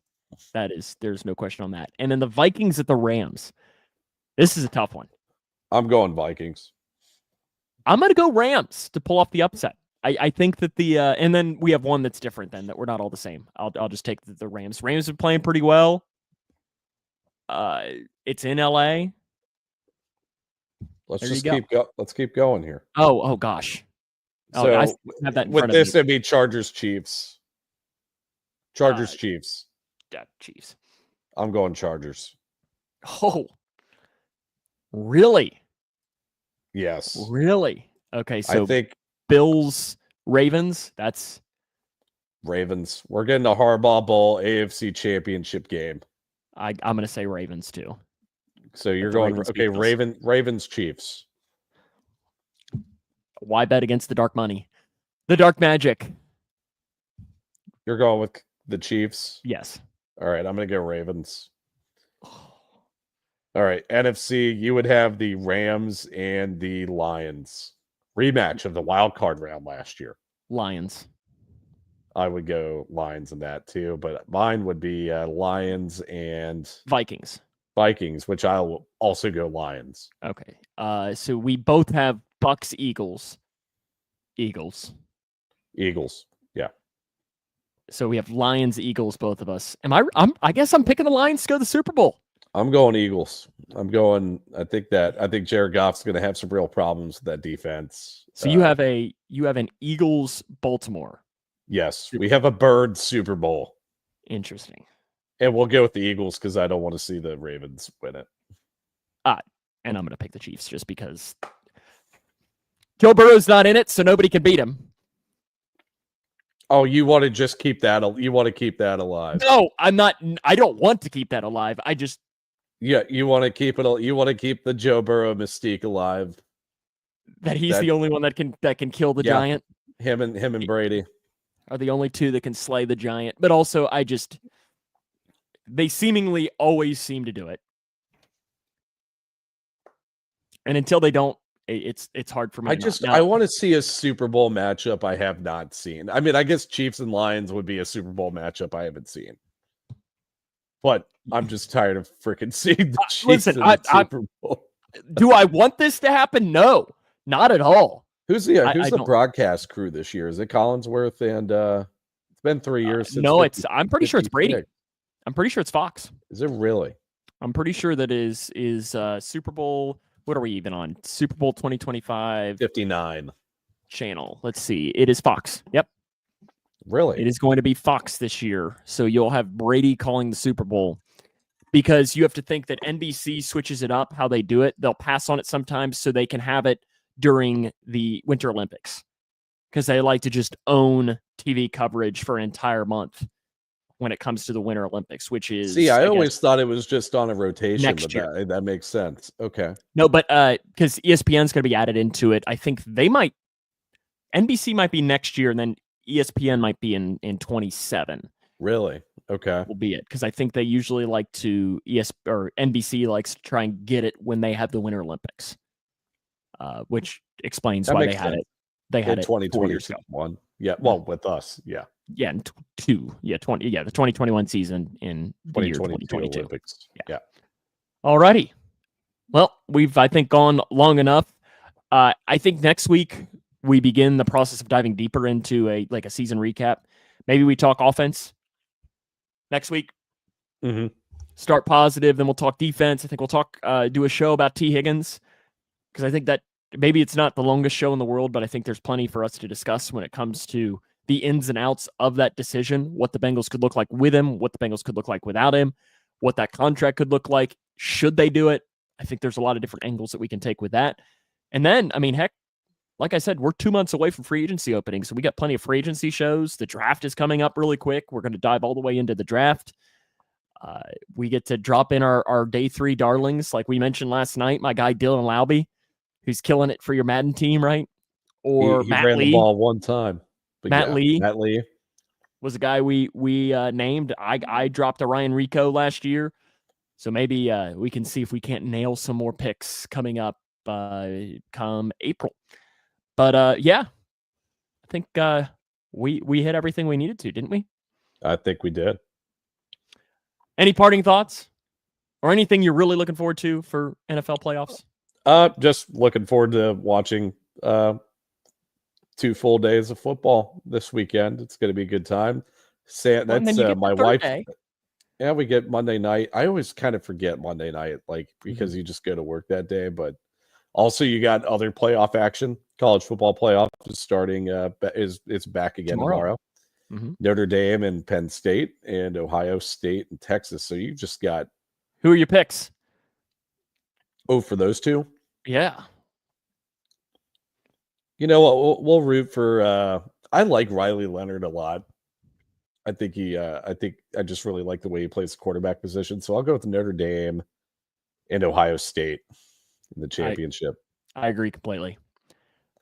There's no question on that. And then the Vikings at the Rams. This is a tough one. I'm going Vikings. I'm going to go Rams to pull off the upset. I think that and then we have one that's different then, that we're not all the same. I'll just take the Rams. Rams are playing pretty well. It's in LA. Let's There you just go. let's keep going here. Oh gosh. So I have that in with front this, of me. it'd be Chargers Chiefs. Chargers Chiefs. Yeah, Chiefs. I'm going Chargers. Oh, really? Yes. Really? Okay, so I think Bills, Ravens. That's Ravens. We're getting a Harbaugh Bowl AFC Championship game. I'm going to say Ravens too. So you're the going Ravens okay, beat us. Ravens Chiefs. Why bet against the dark money? The dark magic. You're going with the Chiefs? Yes. All right, I'm going to go Ravens. All right, NFC, you would have the Rams and the Lions. Rematch of the wild card round last year. Lions. I would go Lions in that too, but mine would be Lions and Vikings. Vikings, which I will also go Lions. Okay. So we both have Bucks, Eagles. Eagles. Yeah. So we have Lions, Eagles, both of us. I guess I'm picking the Lions to go to the Super Bowl. I'm going Eagles. I think Jared Goff's going to have some real problems with that defense. So you have an Eagles Baltimore. Yes, we have a bird Super Bowl. Interesting. And we'll go with the Eagles because I don't want to see the Ravens win it. And I'm going to pick the Chiefs just because Joe Burrow's not in it, so nobody can beat him. Oh, you want to just keep that? You want to keep that alive? No, I'm not. I don't want to keep that alive. You want to keep it. You want to keep the Joe Burrow mystique alive. That he's the only one that can kill the giant. Him and Brady are the only two that can slay the giant. But also, they seemingly always seem to do it. And until they don't, it's hard for me. I want to see a Super Bowl matchup I have not seen. I mean, I guess Chiefs and Lions would be a Super Bowl matchup I haven't seen. But I'm just tired of freaking seeing the Chiefs in the Super Bowl. Do I want this to happen? No, not at all. Who's the broadcast crew this year? Is it Collinsworth? And it's been 3 years since. No, I'm pretty sure it's Brady. I'm pretty sure it's Fox. Is it really? I'm pretty sure that is Super Bowl. What are we even on? Super Bowl 2025 59 channel. Let's see. It is Fox. Yep. Really? It is going to be Fox this year. So you'll have Brady calling the Super Bowl because you have to think that NBC switches it up how they do it. They'll pass on it sometimes so they can have it during the Winter Olympics because they like to just own TV coverage for an entire month when it comes to the Winter Olympics, which is... See, I always thought it was just on a rotation. Next year. That makes sense. Okay. No, but because ESPN's going to be added into it, I think NBC might be next year, and then ESPN might be in 27. Really? Okay. Will be it because I think they usually like to NBC likes to try and get it when they have the Winter Olympics, which explains why they had it. They had it 2021. Yeah. Well, with us. Yeah. Yeah. And the 2021 season in the year 2022. Olympics. Yeah. Alrighty. Well, we've, I think, gone long enough. I think next week we begin the process of diving deeper into a season recap. Maybe we talk offense next week. Mm-hmm. Start positive, then we'll talk defense. I think we'll talk do a show about T. Higgins because I think that maybe it's not the longest show in the world, but I think there's plenty for us to discuss when it comes to the ins and outs of that decision, what the Bengals could look like with him, what the Bengals could look like without him, what that contract could look like. Should they do it? I think there's a lot of different angles that we can take with that. And then, I mean, heck, like I said, we're 2 months away from free agency opening, so we got plenty of free agency shows. The draft is coming up really quick. We're going to dive all the way into the draft. We get to drop in our day 3 darlings, like we mentioned last night. My guy Dylan Laube, who's killing it for your Madden team, right? Or he Matt ran Lee. The ball one time. Matt Lee was a guy we named. I dropped a Ryan Rico last year, so maybe we can see if we can't nail some more picks coming up come April. But yeah, I think we hit everything we needed to, didn't we? I think we did. Any parting thoughts or anything you're really looking forward to for NFL playoffs? Just looking forward to watching 2 full days of football this weekend. It's going to be a good time. That's my wife. Yeah, we get Monday night. I always kind of forget Monday night, like because you just go to work that day. But also, you got other playoff action. College football playoff is starting. It's back again tomorrow. Notre Dame and Penn State and Ohio State and Texas. So you just got. Who are your picks? Oh, for those two? Yeah. You know what? We'll root for. I like Riley Leonard a lot. I think I just really like the way he plays the quarterback position. So I'll go with Notre Dame and Ohio State in the championship. I agree completely.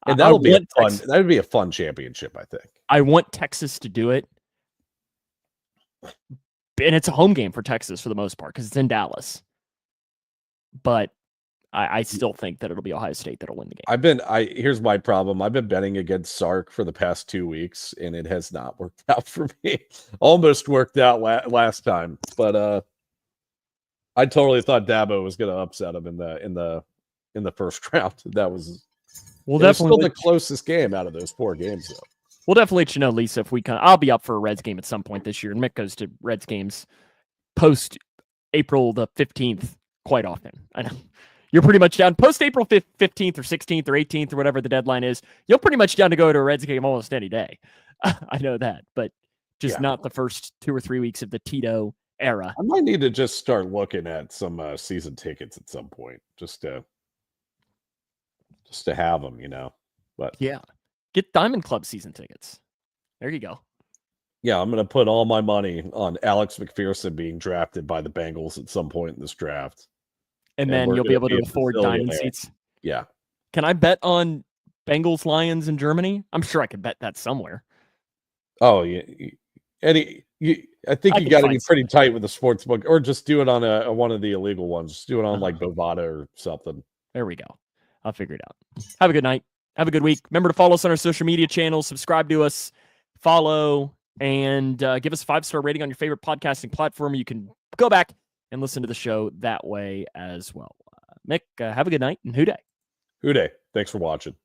And that'll be fun. That would be a fun championship, I think. I want Texas to do it. And it's a home game for Texas for the most part because it's in Dallas. But I still think that it'll be Ohio State that'll win the game. Here's my problem. I've been betting against Sark for the past 2 weeks, and it has not worked out for me. Almost worked out last time, but I totally thought Dabo was going to upset him in the first round. That was still the closest game out of those 4 games, though. We'll definitely let you know, Lisa, if we can. I'll be up for a Reds game at some point this year, and Mick goes to Reds games post April the 15th quite often. I know. You're pretty much down post April 15th or 16th or 18th or whatever the deadline is. You're pretty much down to go to a Reds game almost any day. I know that, but just not the first 2 or 3 weeks of the Tito era. I might need to just start looking at some season tickets at some point, just to have them, But yeah, get Diamond Club season tickets. There you go. Yeah, I'm going to put all my money on Alex McPherson being drafted by the Bengals at some point in this draft. And then you'll be able to afford dining seats. Yeah. Can I bet on Bengals Lions in Germany? I'm sure I could bet that somewhere. Oh, yeah. I think you got to be pretty tight with the sports book, or just do it on one of the illegal ones. Just do it on like Bovada or something. There we go. I'll figure it out. Have a good night. Have a good week. Remember to follow us on our social media channels. Subscribe to us. Follow and give us a 5-star rating on your favorite podcasting platform. You can go back and listen to the show that way as well. Mick, have a good night and hoo day. Hoo day. Thanks for watching.